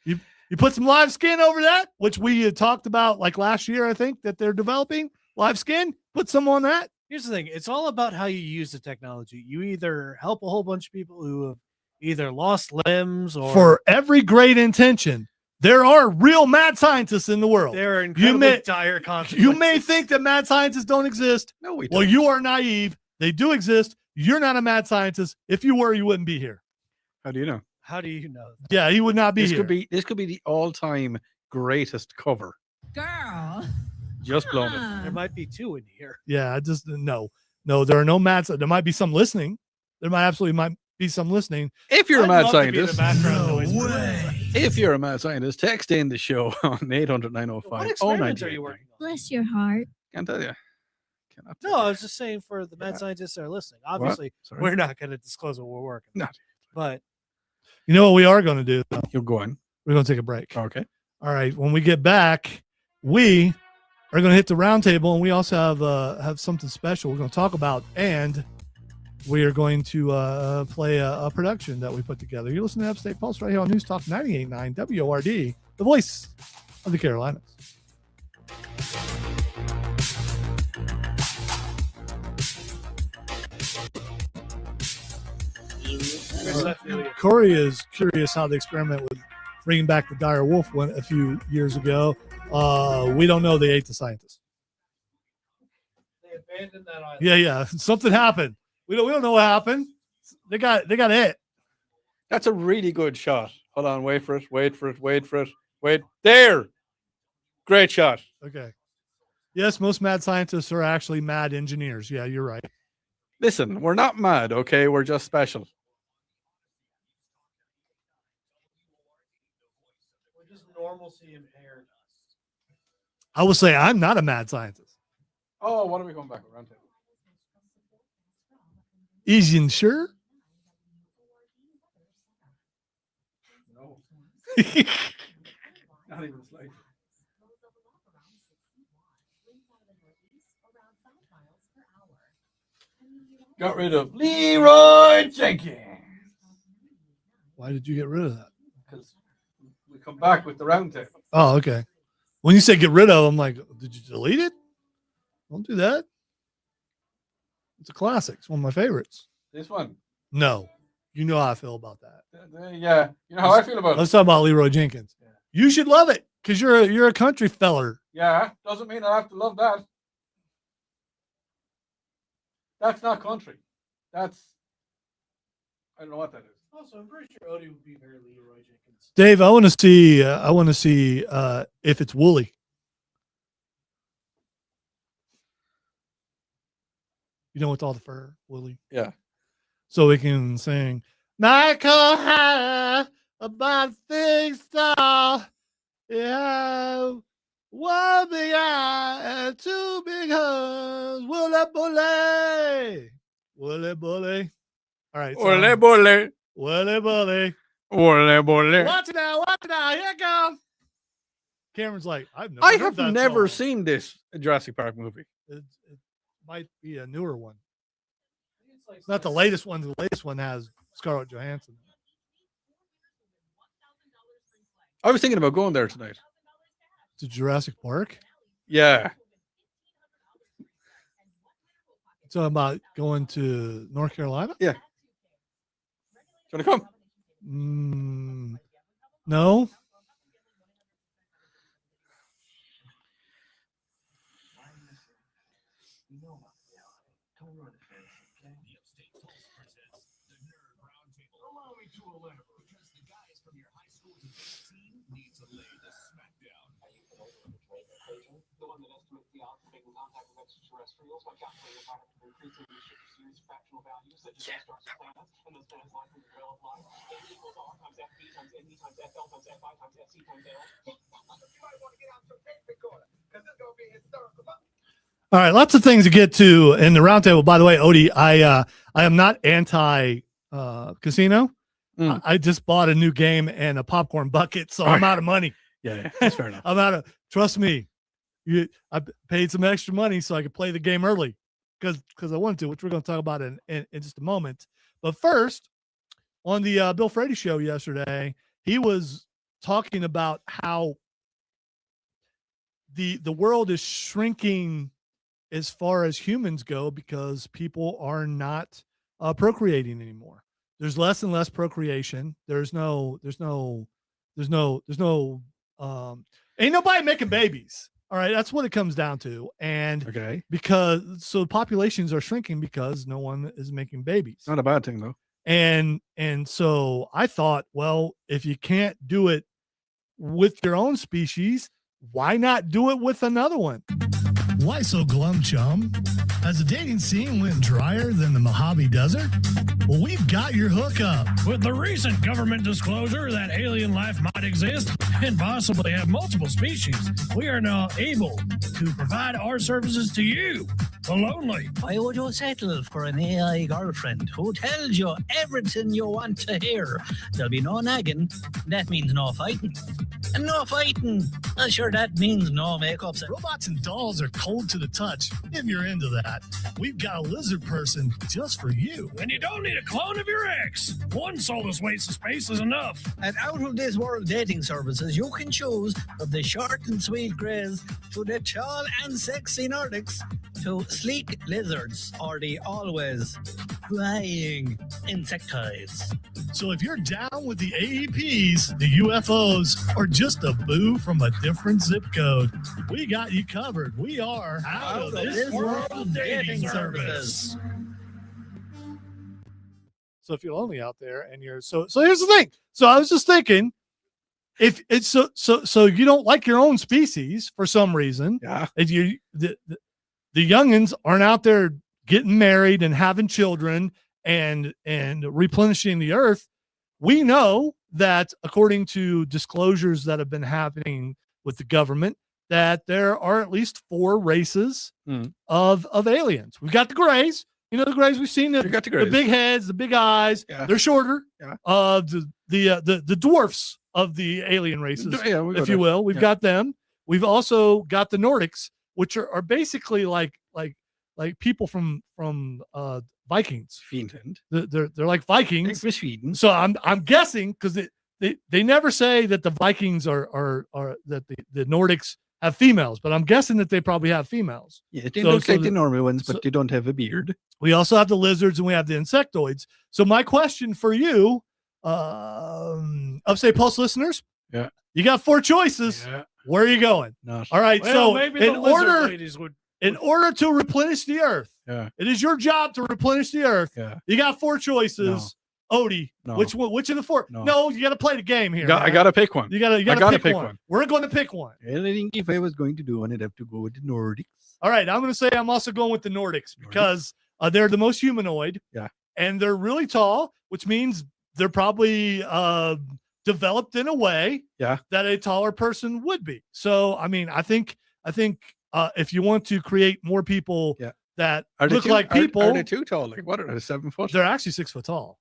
You put some live skin over that, which we had talked about like last year. I think that they're developing live skin. Put some on that. Here's the thing. It's all about how you use the technology. You either help a whole bunch of people who have either lost limbs or... For every great intention, there are real mad scientists in the world. There are incredibly dire consequences. You may think that mad scientists don't exist. No, we don't. Well, you are naive. They do exist. You're not a mad scientist. If you were, you wouldn't be here. How do you know? How do you know? Yeah, he would not be This here. could be the all-time greatest cover. Girl. Just blown it. There might be two in here. Yeah, I just no. There are no mad. There might be some listening. There might be some listening. If you're a I'd mad love to be the scientist, background noise for if you're a mad scientist, text in the show on 800-905. What experiments are you working on? Bless your heart. Can't tell you. Cannot tell No, I you. was just saying for the mad Yeah. scientists that are listening. What? Obviously, Sorry. we're not going to disclose what we're working on. No. But You know what we are going to do? You'll go on. We're going to take a break. Okay. All right. When we get back, we are going to hit the roundtable, and we also have something special we're going to talk about, and we are going to play a production that we put together. You're listening to Upstate Pulse right here on News Talk 98.9 WORD, the voice of the Carolinas. Corey is curious how the experiment with bringing back the dire wolf went a few years ago. We don't know. They ate the scientists. they abandoned that island. Yeah. Something happened. We don't know what happened. They got it. That's a really good shot. Hold on. Wait for it. Wait. There. Great shot. Okay. Yes, most mad scientists are actually mad engineers. Yeah, you're right. Listen, we're not mad, okay? We're just special. We're just normalcy impaired. I will say I'm not a mad scientist. Oh, what are we going back around to? Easy and sure. No. Not even slightly. Got rid of Leroy Jenkins. Why did you get rid of that? Because we come back with the round table. Oh, okay. When you say get rid of, I'm like, did you delete it? Don't do that. It's a classic. It's one of my favorites. This one. No. You know how I feel about that. Yeah. You know how I feel about it. Let's talk about Leroy Jenkins. Yeah. You should love it because you're a country feller. Yeah. Doesn't mean I have to love that. That's not country. That's, I don't know what that is. Also, I'm pretty sure Odie would be very Leroy Jenkins. Dave, I want to see if it's woolly. You know, with all the fur, woolly. Yeah. So we can sing Michael High about things tall. Yeah. One big eye and two big hugs. Woolly bully. Woolly bully. All right. So, Ole bole. Woolly bully. Ole bole. Watch it now. Here it comes. Cameron's like, I heard have that never song. seen this Jurassic Park movie. It might be a newer one. It's not the latest one. The latest one has Scarlett Johansson. I was thinking about going there tonight. To Jurassic Park. Yeah. Talking about going to North Carolina? Yeah. Do you want to come? No. All right, lots of things to get to in the roundtable. By the way, Odie, I am not anti casino. I just bought a new game and a popcorn bucket, so I'm out of money. Yeah, that's fair enough. I'm out of. Trust me, I paid some extra money so I could play the game early because I wanted to, which we're going to talk about in just a moment. But first, on the Bill Frady show yesterday, he was talking about how the world is shrinking as far as humans go because people are not procreating anymore. There's less and less procreation. There's no ain't nobody making babies. All right, that's what it comes down to. And Okay. so populations are shrinking because no one is making babies. Not a bad thing though. And so I thought, well, if you can't do it with your own species, why not do it with another one? Why so glum, chum? Has the dating scene went drier than the Mojave Desert? Well, we've got your hookup. With the recent government disclosure that alien life might exist and possibly have multiple species, we are now able to provide our services to you, the lonely. Why would you settle for an AI girlfriend who tells you everything you want to hear? There'll be no nagging. That means no fighting. And no fighting. I'm sure that means no makeup. Robots and dolls are cold to the touch, if you're into that. We've got a lizard person just for you. And you don't need a clone of your ex. One soulless waste of space is enough. And out of this world dating services, you can choose from the short and sweet greys to the tall and sexy Nordics to sleek lizards or the always flying insectoids. So if you're down with the AEPs, the UFOs, or just a boo from a different zip code, we got you covered. We are out of this world dating service. So if you're lonely out there and you're so here's the thing. So I was just thinking, if it's so you don't like your own species for some reason, if you the youngins aren't out there getting married and having children and replenishing the earth, we know that according to disclosures that have been happening with the government, that there are at least 4 races of aliens. We've got the grays. You know the grays. We've seen the big heads, the big eyes. Yeah. They're shorter. Yeah. The dwarfs of the alien races, if you will. We've Yeah. got them. We've also got the Nordics, which are basically like people from Vikings. Finland. They're like Vikings. For Sweden. So I'm guessing because they never say that the Vikings are that the Nordics have females, but I'm guessing that they probably have females. Yeah, they look like the normal ones, but they don't have a beard. We also have the lizards and we have the insectoids. So my question for you, Upstate Pulse listeners, you got 4 choices. Yeah. Where are you going? Not. All right. Well, So maybe the lizard ladies would. in order to replenish the earth, it is your job to replenish the earth. Yeah. You got 4 choices. Odie, No. which of the 4? No, you got to play the game here. I got to pick one. You got to pick one. We're going to pick one. I think if I was going to do one, I'd have to go with the Nordics. All right, I'm going to say I'm also going with the Nordics because they're the most humanoid. Yeah. And they're really tall, which means they're probably developed in a way that a taller person would be. So, I mean, I think if you want to create more people that look like people. Are they too tall? Like, what are they, 7 foot? They're actually 6 foot tall.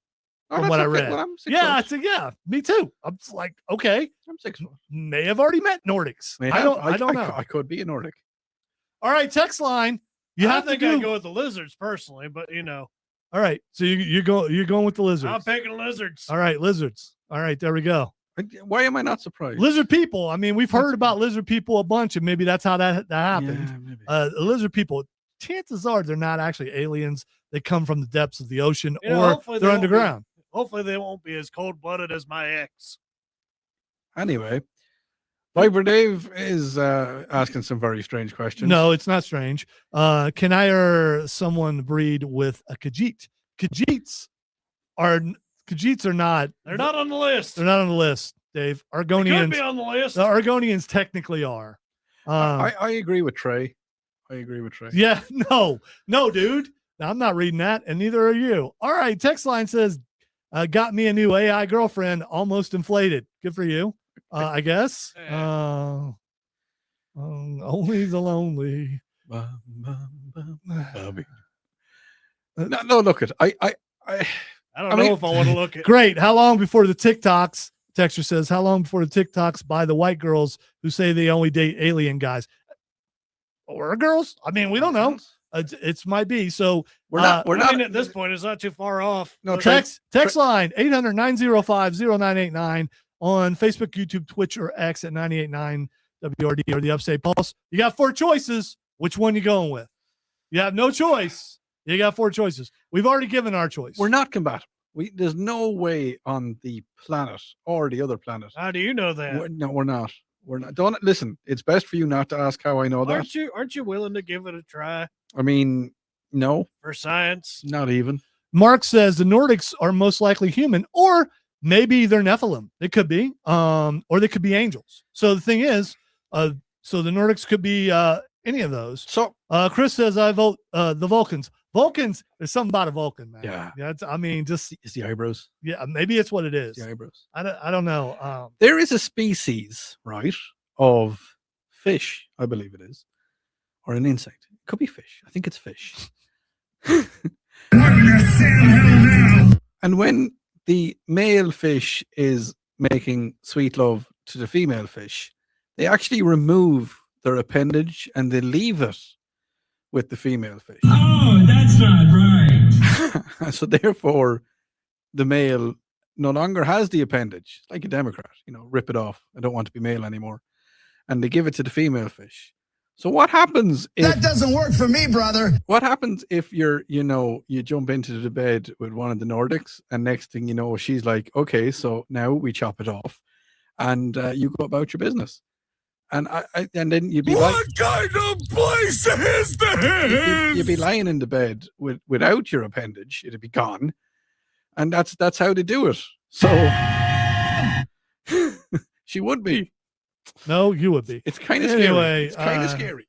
Oh, From what I okay. read. Well, I'm 6 foot. Yeah, me too. I'm like, okay. I'm 6 foot. May have already met Nordics. I don't know. I could be a Nordic. All right, text line. I'd go with the lizards personally, but you know. All right, so you're going with the lizards. I'm picking lizards. All right, lizards. All right, there we go. Why am I not surprised? Lizard people. I mean, we've heard about lizard people a bunch, and maybe that's how that happened. Yeah, lizard people. Chances are they're not actually aliens. They come from the depths of the ocean, or they're underground. Hopefully, they won't be as cold-blooded as my ex. Anyway, Viper Dave is asking some very strange questions. No, it's not strange. Can I or someone breed with a Khajiit? Khajiits are not. They're not on the list. They're not on the list, Dave. Argonians They could be on the list. The Argonians technically are. I agree with Trey. Yeah, no, dude. I'm not reading that, and neither are you. All right, text line says, got me a new AI girlfriend, almost inflated. Good for you, I guess. Only the lonely. No, look at I don't know if I want to look at. Great. How long before the TikToks? Texture says, how long before the TikToks by the white girls who say they only date alien guys or girls? I mean, we don't know. It's might be. So we're not at this point. It's not too far off. No, text line 800-905-0989 on Facebook, YouTube, Twitch, or X at 98.9 WRD or the Upstate Pulse. You got 4 choices. Which one you going with? You have no choice. You got 4 choices. We've already given our choice. We're not compatible. There's no way on the planet or the other planet. How do you know that? We're not. we're not. Don't listen. It's best for you not to ask how I know that. Aren't you willing to give it a try I mean, no, for science? not even. Mark says the Nordics are most likely human, or maybe they're Nephilim. It could be, or they could be angels. So the thing is, so the Nordics could be any of those. So Chris says I vote the Vulcans. Vulcans, there's something about a Vulcan, man. Yeah. It's, I mean, just it's the eyebrows. yeah, maybe it's what it is. The eyebrows. I don't know. There is a species, right, of fish, I believe it is, or an insect. It could be fish. I think it's fish. And when the male fish is making sweet love to the female fish, they actually remove their appendage and they leave it with the female fish. Oh, that's not right. So therefore, the male no longer has the appendage, like a Democrat, rip it off. I don't want to be male anymore. And they give it to the female fish. So what happens if That doesn't work for me, brother. what happens if you jump into the bed with one of the Nordics and next thing you know, she's like, okay, so now we chop it off and you go about your business. And and then you'd be like, What kind of place is this? you'd be lying in the bed without your appendage, it'd be gone. And that's how they do it. So she would be. No, you would be. It's kind of Anyway, scary. It's kind of scary.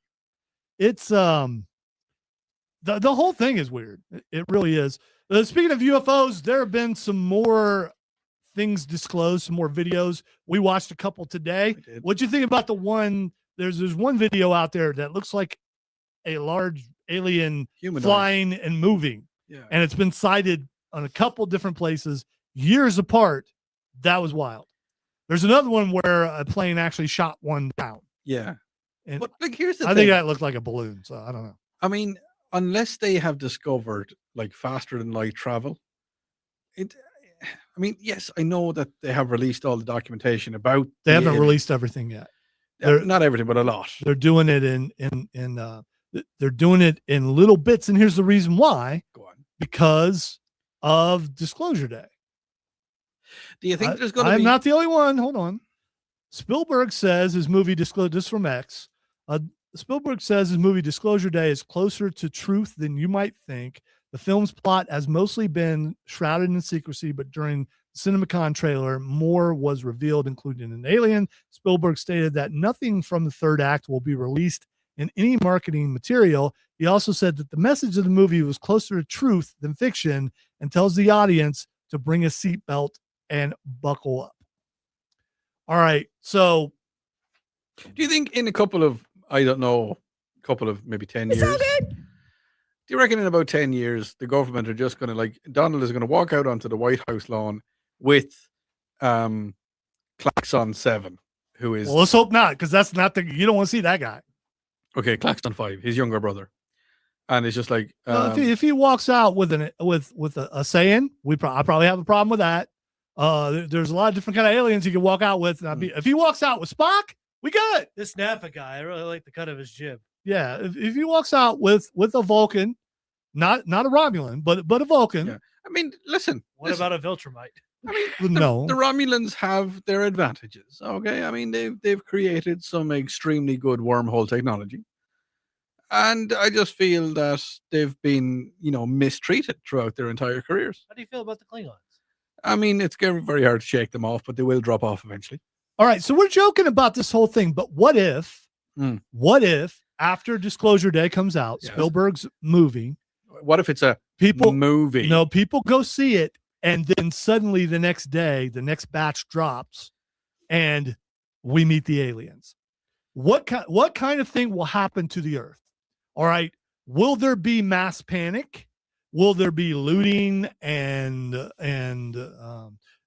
It's the whole thing is weird. It really is. Speaking of UFOs, there have been some more things disclosed, some more videos. We watched a couple today. What'd you think about the one? There's one video out there that looks like a large alien Humanoid. flying and moving. Yeah. And it's been sighted on a couple different places, years apart. That was wild. There's another one where a plane actually shot one down. Yeah. And But like, here's the I thing. think that looked like a balloon, so I don't know. I mean, unless they have discovered like faster than light travel, I mean, yes, I know that they have released all the documentation about. They haven't alien. released everything yet. Not everything, but a lot. They're doing it they're doing it in little bits, and here's the reason why. Go on. Because of Disclosure Day. Do you think there's going to be? I'm not the only one. Hold on. Spielberg says his movie Disclosure. This is from X. Spielberg says his movie Disclosure Day is closer to truth than you might think. The film's plot has mostly been shrouded in secrecy, but during the CinemaCon trailer, more was revealed, including an alien. Spielberg stated that nothing from the third act will be released in any marketing material. He also said that the message of the movie was closer to truth than fiction and tells the audience to bring a seatbelt and buckle up. All right. So do you think in a couple of, I don't know, maybe 10 years? Do you reckon in about 10 years, the government are just going to, like, Donald is going to walk out onto the White House lawn with Klaxon 7, who is... Well, let's hope not, because that's not you don't want to see that guy. Okay, Klaxon 5, his younger brother. And it's just like... if he walks out with a saying, I probably have a problem with that. There's a lot of different kind of aliens he can walk out with. And if he walks out with Spock, we good. This Napa guy, I really like the cut of his jib. Yeah, if he walks out with a Vulcan, not a Romulan, but a Vulcan. Yeah. I mean, listen. What about a Viltrumite? I mean, no. The Romulans have their advantages. Okay, I mean they've created some extremely good wormhole technology, and I just feel that they've been mistreated throughout their entire careers. How do you feel about the Klingons? I mean, it's very hard to shake them off, but they will drop off eventually. All right, so we're joking about this whole thing, but what if after Disclosure Day comes out, yes. Spielberg's movie? What if it's a movie? No, people go see it, and then suddenly the next day, the next batch drops, and we meet the aliens. What kind of thing will happen to the Earth? All right, will there be mass panic? Will there be looting and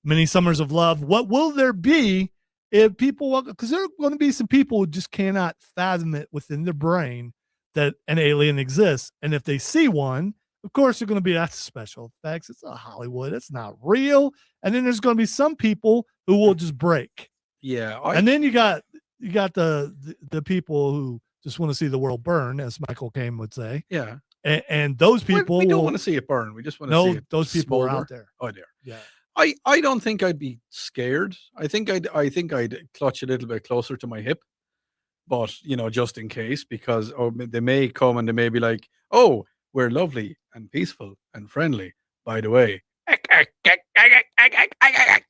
many summers of love? What will there be if people? Because there are going to be some people who just cannot fathom it within their brain that an alien exists, and if they see one, of course they're going to be, that's special effects. It's not Hollywood. It's not real. And then there's going to be some people who will just break. Yeah, and then you got the people who just want to see the world burn, as Michael Caine would say. Yeah. And those people, we don't want to see it burn. We just want to see it those people smolder. are out there. Oh, there. Yeah. I don't think I'd be scared. I think I'd clutch a little bit closer to my hip, but just in case, because they may come and they may be like, oh, we're lovely and peaceful and friendly, by the way.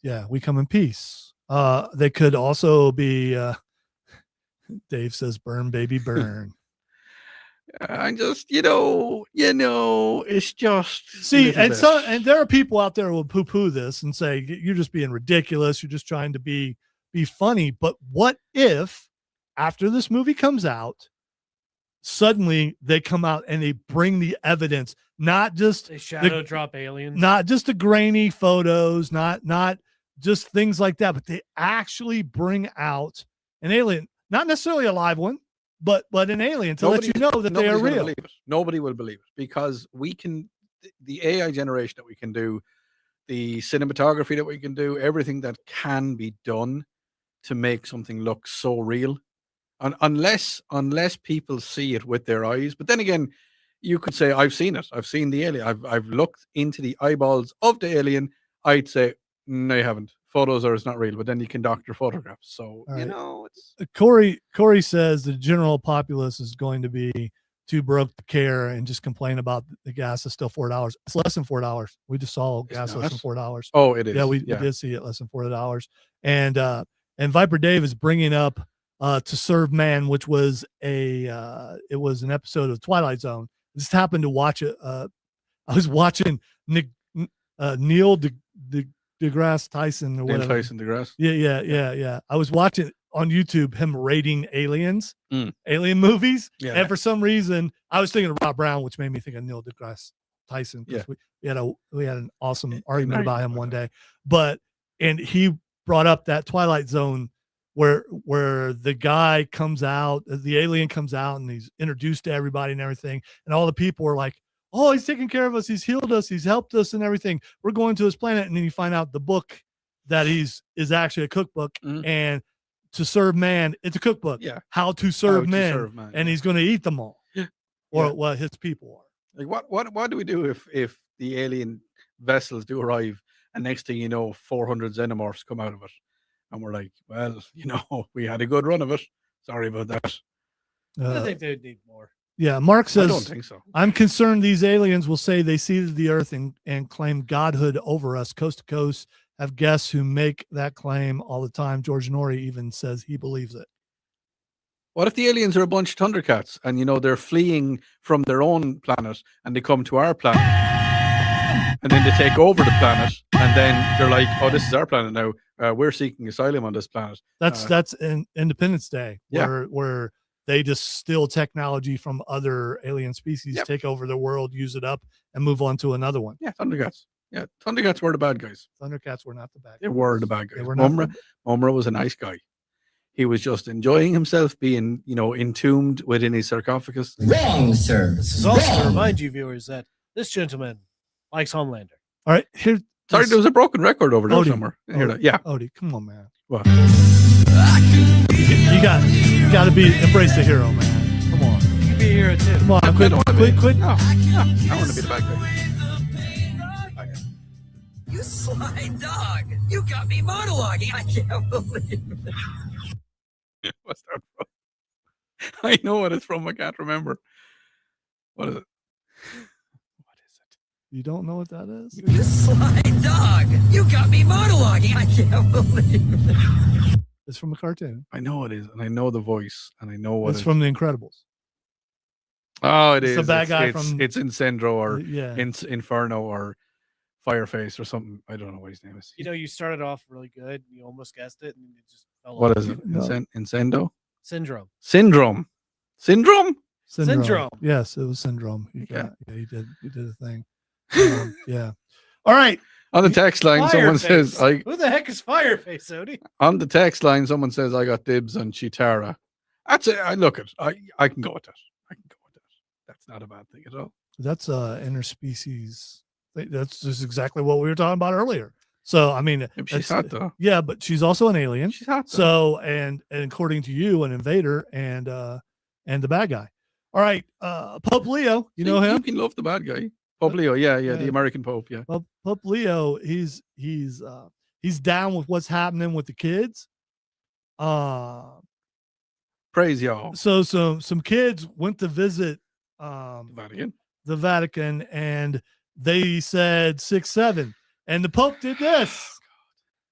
Yeah, we come in peace. They could also be Dave says burn baby burn. I'm just, it's just see, and there are people out there who will poo-poo this and say you're just being ridiculous. You're just trying to be funny. But what if after this movie comes out, suddenly they come out and they bring the evidence, not just they shadow drop aliens, not just the grainy photos, not just things like that, but they actually bring out an alien, not necessarily a live one, but an alien to let you know that they are real. Nobody will believe it because we can, the AI generation that we can do, the cinematography that we can do, everything that can be done to make something look so real. And unless people see it with their eyes. But then again, you could say, I've seen it. I've seen the alien. I've looked into the eyeballs of the alien. I'd say, no, you haven't. Photos are, it's not real. But then you can doctor photographs. So, right. It's... Corey says the general populace is going to be too broke to care and just complain about the gas is still $4. It's less than $4. We just saw gas less than $4. Oh, it is. Yeah, we did see it less than $4. And Viper Dave is bringing up To Serve Man, which was it was an episode of Twilight Zone. I just happened to watch it. I was watching Neil deGrasse Tyson or whatever. Neil Tyson deGrasse. Yeah. I was watching on YouTube him rating aliens, alien movies, and for some reason I was thinking of Rob Brown, which made me think of Neil deGrasse Tyson. Yeah, we had an awesome argument about him one day, and he brought up that Twilight Zone where the guy comes out, the alien comes out, and he's introduced to everybody and everything, and all the people were like, oh, he's taking care of us, he's healed us, he's helped us and everything, we're going to his planet. And then you find out the book that is actually a cookbook, and To Serve Man, it's a cookbook. Yeah, how to serve men, and he's going to eat them all, or what his people are. Like what do we do if the alien vessels do arrive, and next thing you know, 400 xenomorphs come out of it, and we're like, well, we had a good run of it. Sorry about that. I think they would need more. Yeah, Mark says, I don't think so. I'm concerned these aliens will say they seeded the earth and claim godhood over us coast to coast. Have guests who make that claim all the time. George Norrie even says he believes it. What if the aliens are a bunch of Thundercats and, they're fleeing from their own planet and they come to our planet and then they take over the planet and then they're like, oh, this is our planet now. We're seeking asylum on this planet. That's in Independence Day where they just steal technology from other alien species, take over the world, use it up, and move on to another one. Yeah, Thundercats. Yeah, Thundercats were the bad guys. Thundercats were not the bad guys. They were the bad guys. Mumra was a nice guy. He was just enjoying himself being, entombed within his sarcophagus. Wrong, sir. This is also to remind you, viewers, that this gentleman likes Homelander. All right, here. Sorry, there was a broken record over there somewhere. Odie, come on, man. What? You got to embrace the hero, man. Come on. You can be a hero too. Come on, quit. No, I want to be the bad guy. You sly dog! You got me monologuing. I can't believe it. What's that from? I know what it's from. I can't remember. What is it? You don't know what that is? You sly dog! You got me monologuing. I can't believe it. It's from a cartoon. I know it is, and I know the voice, and I know what it's from The Incredibles. Oh, it's the bad guy from. It's Incendro or Inferno or Fireface or something. I don't know what his name is. You started off really good. You almost guessed it, and you just fell off. What is it? Incendo? Syndrome. Syndrome. Yes, it was Syndrome. You did a thing. Yeah. All right. On the text line, someone says, "Who the heck is Fireface, Odie?" On the text line, someone says, "I got dibs on Chitara." That's it. I can go with that. I can go with that. That's not a bad thing at all. That's interspecies. That's just exactly what we were talking about earlier. So I mean, she's hot though. Yeah, but she's also an alien. She's hot. So and according to you, an invader and the bad guy. All right, Pope Leo, you know him. You can love the bad guy. Pope Leo, the American Pope, yeah. Pope Leo, he's down with what's happening with the kids. Praise y'all. So some kids went to visit Vatican. The Vatican, and they said 6'7", and the Pope did this.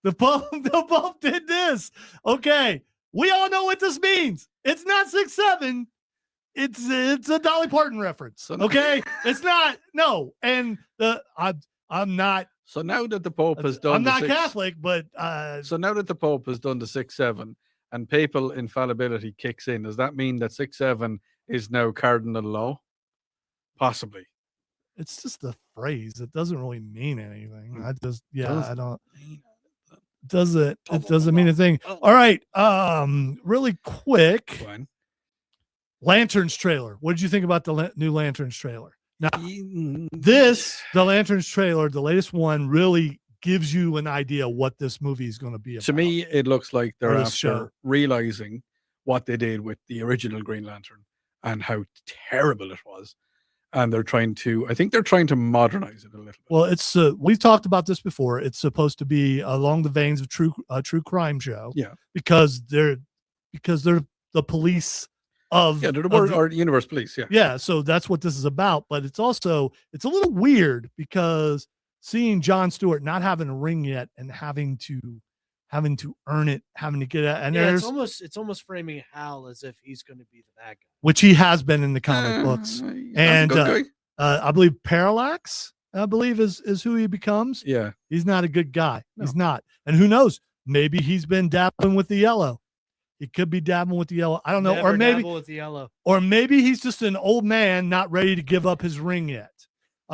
The Pope did this. Okay, we all know what this means. It's not 6'7". It's a Dolly Parton reference. Okay, it's not. No, and I'm not. So now that the Pope has done, I'm not Catholic, but so now that the Pope has done the 6'7", and papal infallibility kicks in, does that mean that 6'7" is now cardinal law? Possibly. It's just a phrase. It doesn't really mean anything. I don't. It doesn't mean a thing. All right. Really quick. Fine. Lanterns trailer. What did you think about the new Lanterns trailer? Now, the Lanterns trailer, the latest one, really gives you an idea what this movie is going to be about. To me, it looks like they're after realizing what they did with the original Green Lantern and how terrible it was. And I think they're trying to modernize it a little bit. Well, it's we've talked about this before. It's supposed to be along the veins of true crime show. Yeah, because they're the police of they're the universe police. Yeah. So that's what this is about. But it's a little weird because seeing Jon Stewart not having a ring yet and having to earn it, having to get it, and it's almost framing Hal as if he's going to be the bad guy, which he has been in the comic books. And I believe Parallax, is who he becomes. Yeah, he's not a good guy. No. He's not. And who knows? Maybe he's been dabbling with the yellow. He could be dabbling with the yellow. I don't know. Never dabble with the yellow. Or maybe he's just an old man not ready to give up his ring yet.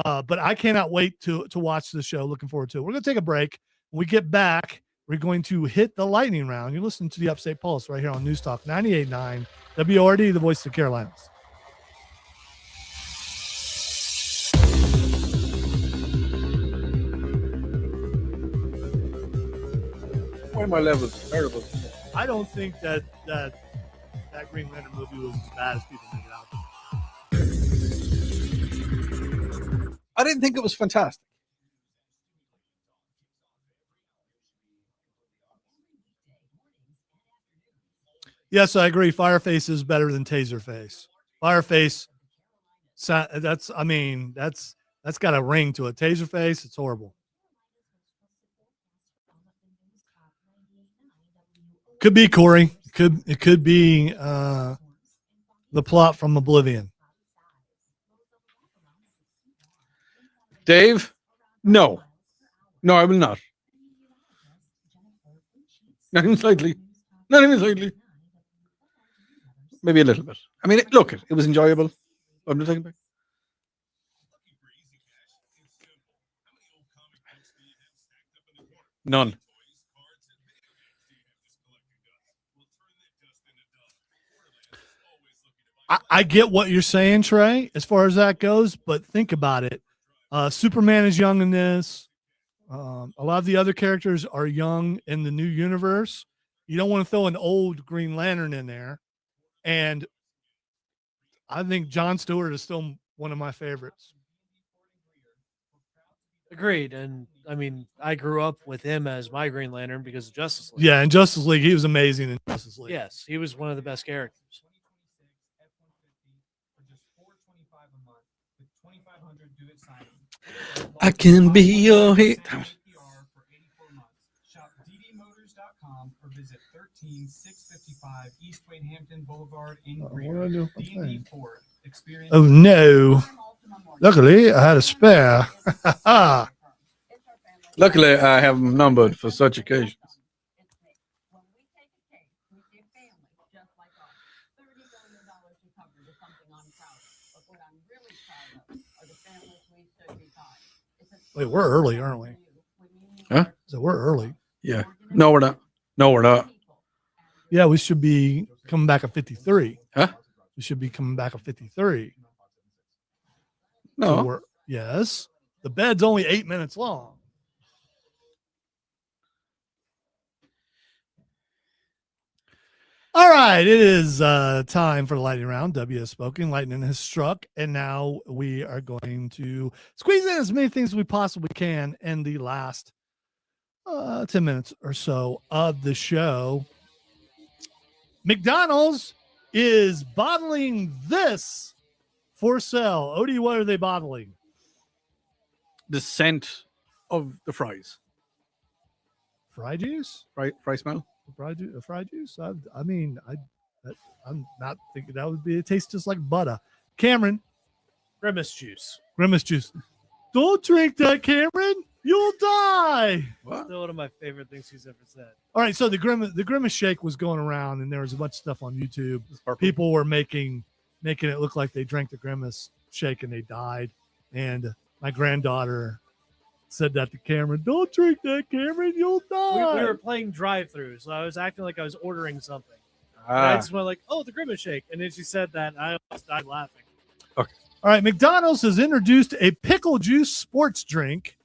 But I cannot wait to watch the show. Looking forward to it. We're going to take a break. When we get back, we're going to hit the lightning round. You're listening to the Upstate Pulse right here on News Talk 98.9 WORD, the voice of the Carolinas. Why are my levels terrible? I don't think that Green Lantern movie was as bad as people make it out. I didn't think it was fantastic. Yes, I agree. Fireface is better than Taserface. Fireface, that's got a ring to it. Taserface, it's horrible. Could be Corey. It could be the plot from Oblivion. Dave, no, I will not. Not even slightly. Maybe a little bit. I mean, it was enjoyable. I'm not talking about. None. I get what you're saying, Trey, as far as that goes, but think about it. Superman is young in this. A lot of the other characters are young in the new universe. You don't want to throw an old Green Lantern in there. And I think Jon Stewart is still one of my favorites. Agreed. And I mean, I grew up with him as my Green Lantern because of Justice League. Yeah, in Justice League, he was amazing in Justice League. Yes, he was one of the best characters. I can be your hit. Or visit 13655 East Wayne Hampton Boulevard in Greenwood. D&D Ford. Oh no! Luckily, I had a spare. Luckily, I have them numbered for such occasions. Wait, we're early, aren't we? Huh? So we're early. Yeah. No, we're not. Yeah, we should be coming back at 53. Huh? We should be coming back at 53. No. So yes. The bed's only 8 minutes long. All right, it is time for the lightning round. W has spoken, lightning has struck, and now we are going to squeeze in as many things as we possibly can in the last 10 minutes or so of the show. McDonald's is bottling this for sale. Odie, what are they bottling? The scent of the fries. Fry juice? Fry smell? Fry juice? I'm not thinking that would be. It tastes just like butter. Cameron. Grimace juice. Grimace juice. Don't drink that, Cameron. You'll die. What? Still one of my favorite things he's ever said. All right, so the Grimace shake was going around, and there was a bunch of stuff on YouTube. People were making it look like they drank the Grimace shake and they died. And my granddaughter said that to Cameron. Don't drink that, Cameron. You'll die. We were playing drive-through, so I was acting like I was ordering something. And I just went like, "Oh, the Grimace shake," and then she said that, and I almost died laughing. Okay. All right, McDonald's has introduced a pickle juice sports drink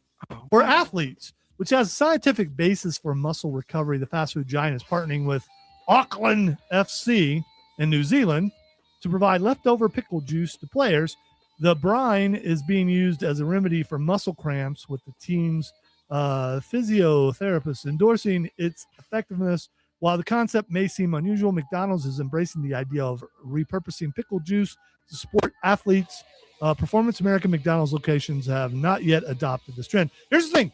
for athletes, which has a scientific basis for muscle recovery. The fast food giant is partnering with Auckland FC in New Zealand to provide leftover pickle juice to players. The brine is being used as a remedy for muscle cramps, with the team's physiotherapist endorsing its effectiveness. While the concept may seem unusual, McDonald's is embracing the idea of repurposing pickle juice to support athletes. Performance American McDonald's locations have not yet adopted this trend. Here's the thing.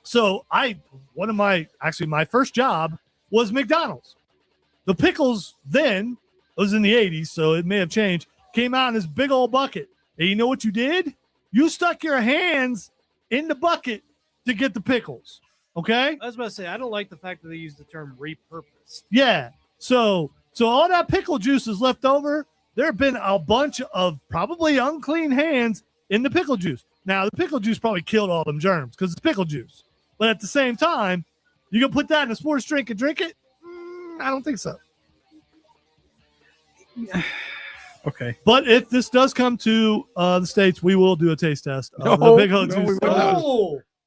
So my first job was McDonald's. The pickles then, it was in the 80s, so it may have changed, came out in this big old bucket. And you know what you did? You stuck your hands in the bucket to get the pickles. Okay? I was about to say, I don't like the fact that they use the term repurposed. Yeah. So all that pickle juice is left over. There have been a bunch of probably unclean hands in the pickle juice. Now, the pickle juice probably killed all them germs because it's pickle juice. But at the same time, you can put that in a sports drink and drink it? I don't think so. Okay. But if this does come to the States, we will do a taste test of the pickle juice.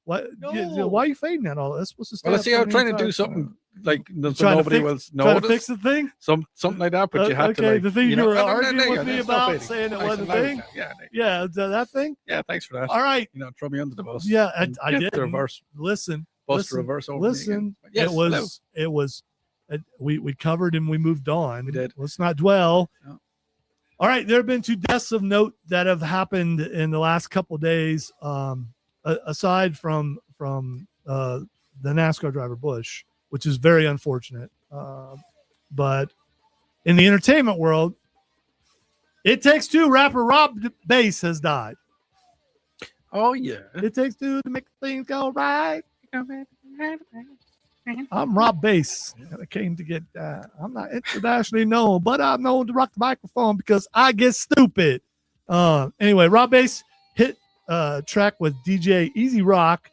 What? No. Why are you fading that all? That's supposed to stay. Well, I see. I'm trying to do something like nobody will notice. Trying to fix the thing. Something like that. But you had to. Okay, the thing you were no, arguing with me about, saying it wasn't a thing. Yeah, that thing. Yeah, thanks for that. All right. Throw me under the bus. Yeah, I did. The reverse. Listen. Reverse over. Listen. Yes, it was. We covered and we moved on. We did. Let's not dwell. No. All right, there have been 2 deaths of note that have happened in the last couple of days. Aside from the NASCAR driver Bush, which is very unfortunate. But in the entertainment world, It Takes Two rapper Rob Bass has died. Oh, yeah. It takes two to make things go right. I'm Rob Bass. I came to get, I'm not internationally known, but I'm known to rock the microphone because I get stupid. Anyway, Rob Bass hit track with DJ Easy Rock,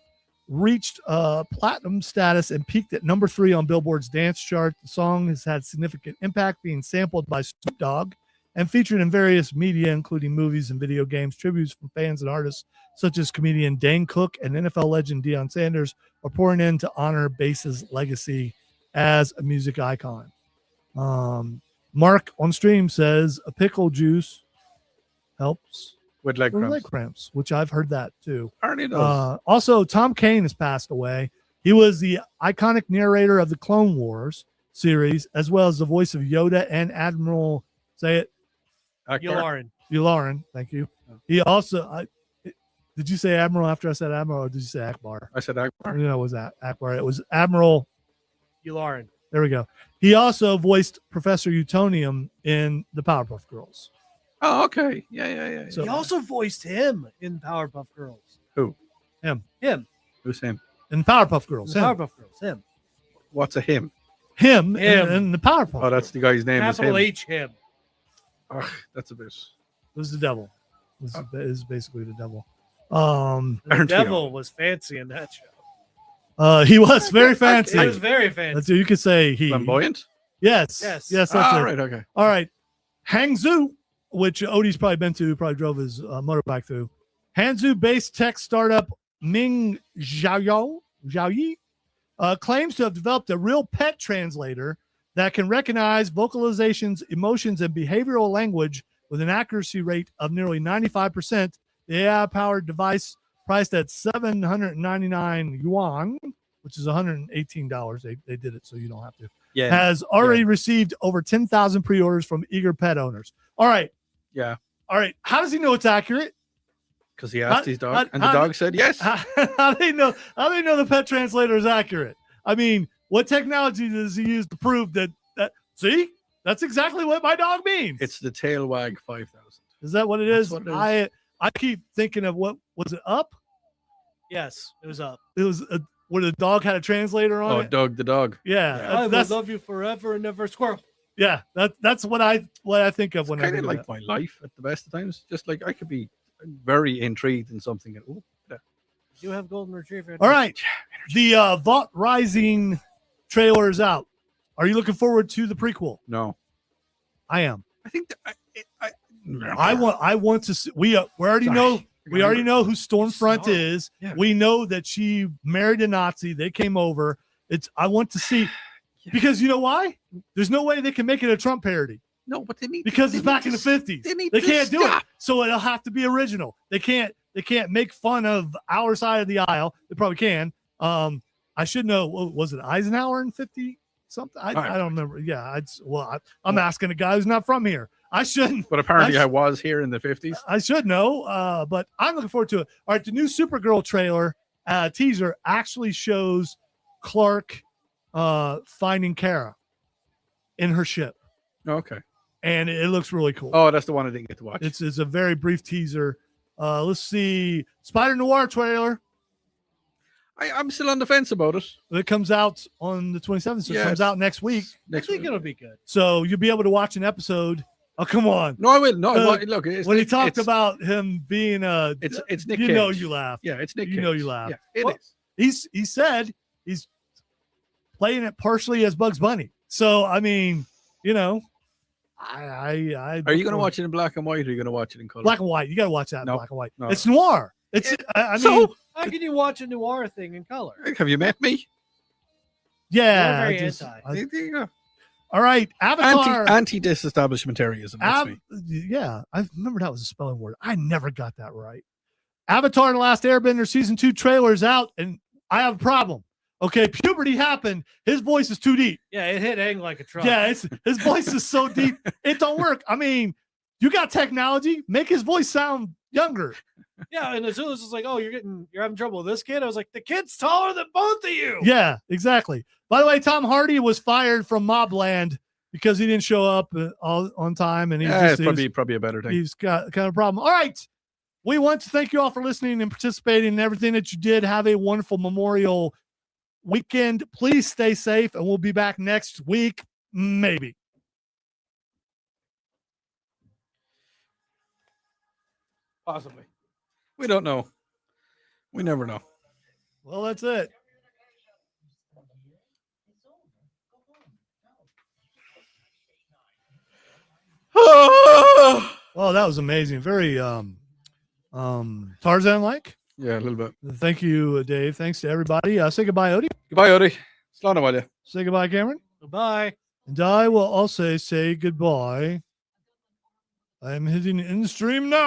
reached platinum status and peaked at number 3 on Billboard's dance chart. The song has had significant impact, being sampled by Snoop Dogg and featured in various media, including movies and video games. Tributes from fans and artists such as comedian Dane Cook and NFL legend Deion Sanders are pouring in to honor Bass's legacy as a music icon. Mark on stream says a pickle juice helps with leg cramps, which I've heard that too. Apparently does. Also, Tom Kane has passed away. He was the iconic narrator of the Clone Wars series, as well as the voice of Yoda and Admiral, say it, Yularen. Thank you. He also, did you say Admiral after I said Admiral, or did you say Akbar? I said Akbar. No, it was Akbar. It was Admiral Yularen. There we go. He also voiced Professor Utonium in the Powerpuff Girls. Oh, okay. Yeah. So, he also voiced him in Powerpuff Girls. Who? Him. Who's him? In Powerpuff Girls. Powerpuff Girls. Him. What's a him? Him. In the Powerpuff. Oh, that's the guy's name. Capital H him. Oh, that's a bit. This is the devil. This is basically the devil. The devil was fancy in that show. He was very fancy. He was very fancy. That's what you could say. He flamboyant. Yes. That's it. Right. Okay. All right. Hangzhou, which Odie's probably been to, probably drove his motorbike through. Hangzhou-based tech startup Ming Xiaoyi claims to have developed a real pet translator that can recognize vocalizations, emotions, and behavioral language with an accuracy rate of nearly 95%. The AI-powered device, priced at 799 yuan, which is $118. They did it so you don't have to. Yeah. Has already received over 10,000 pre-orders from eager pet owners. All right. Yeah. All right. How does he know it's accurate? Because he asked his dog, and the dog said yes. How do they know the pet translator is accurate? I mean, what technology does he use to prove that? See, that's exactly what my dog means. It's the tail wag 5,000. Is that what it is? What it is. I keep thinking of what was it up? Yes, it was up. It was where the dog had a translator on it. Oh, Doug the dog. Yeah, I will love you forever and never, squirrel. Yeah, that's what I think of when I Kind think of of like that. my life at the best of times. Just like I could be very intrigued in something. And, You have golden retriever. All right, the Vault Rising trailer is out. Are you looking forward to the prequel? No, I am. I think that I want to see. We already know who Stormfront is. Yeah. We know that she married a Nazi. They came over. I want to see because you know why? There's no way they can make it a Trump parody. No, but they need because it's back in the 50s. They can't do it. So it'll have to be original. They can't make fun of our side of the aisle. They probably can. I should know. Was it Eisenhower in 50 something? I don't remember. Yeah. I'm asking a guy who's not from here. I shouldn't. But apparently I was here in the 50s. I should know. But I'm looking forward to it. All right. The new Supergirl trailer teaser actually shows Clark finding Kara in her ship. Okay. And it looks really cool. Oh, that's the one I didn't get to watch. It's a very brief teaser. Let's see. Spider Noir trailer. I'm still on the fence about it. It comes out on the 27th. So it comes out next week. I think it'll be good. So you'll be able to watch an episode. Oh, come on. No, I will. No, look. When he talked about him being it's Nick you Cage. know you laugh. Yeah, it's Nick You Cage. know you laugh. Yeah, it is. He said he's playing it partially as Bugs Bunny. So I mean, you know, Are you going to watch it in black and white, or are you going to watch it in color? Black and white. You got to watch that in black and white. No. It's noir. It's I So mean, how can you watch a noir thing in color? Have you met me? yeah. You're very I just- anti. I- There you go. all right, Avatar. Anti-disestablishmentarianism. That's me. Yeah, I remember that was a spelling word. I never got that right. Avatar: The Last Airbender season 2 trailer is out, and I have a problem. Okay, puberty happened. His voice is too deep. Yeah, it hit Aang like a truck. Yeah, his voice is so deep. It don't work. I mean, you got technology. Make his voice sound younger. Yeah, and as soon as it's like, oh, you're having trouble with this kid, I was like, the kid's taller than both of you. Yeah, exactly. By the way, Tom Hardy was fired from Mobland because he didn't show up on time, and It's probably a better thing. He's got kind of problem. All right. We want to thank you all for listening and participating in everything that you did. Have a wonderful Memorial weekend. Please stay safe, and we'll be back next week, maybe. Possibly. We don't know. We never know. Well, that's it. Oh, that was amazing. Very Tarzan-like. Yeah, a little bit. Thank you, Dave. Thanks to everybody. Say goodbye, Odie. Goodbye, Odie. Slán Amalia. Say goodbye, Cameron. Goodbye. And I will also say goodbye. I'm hitting in stream now.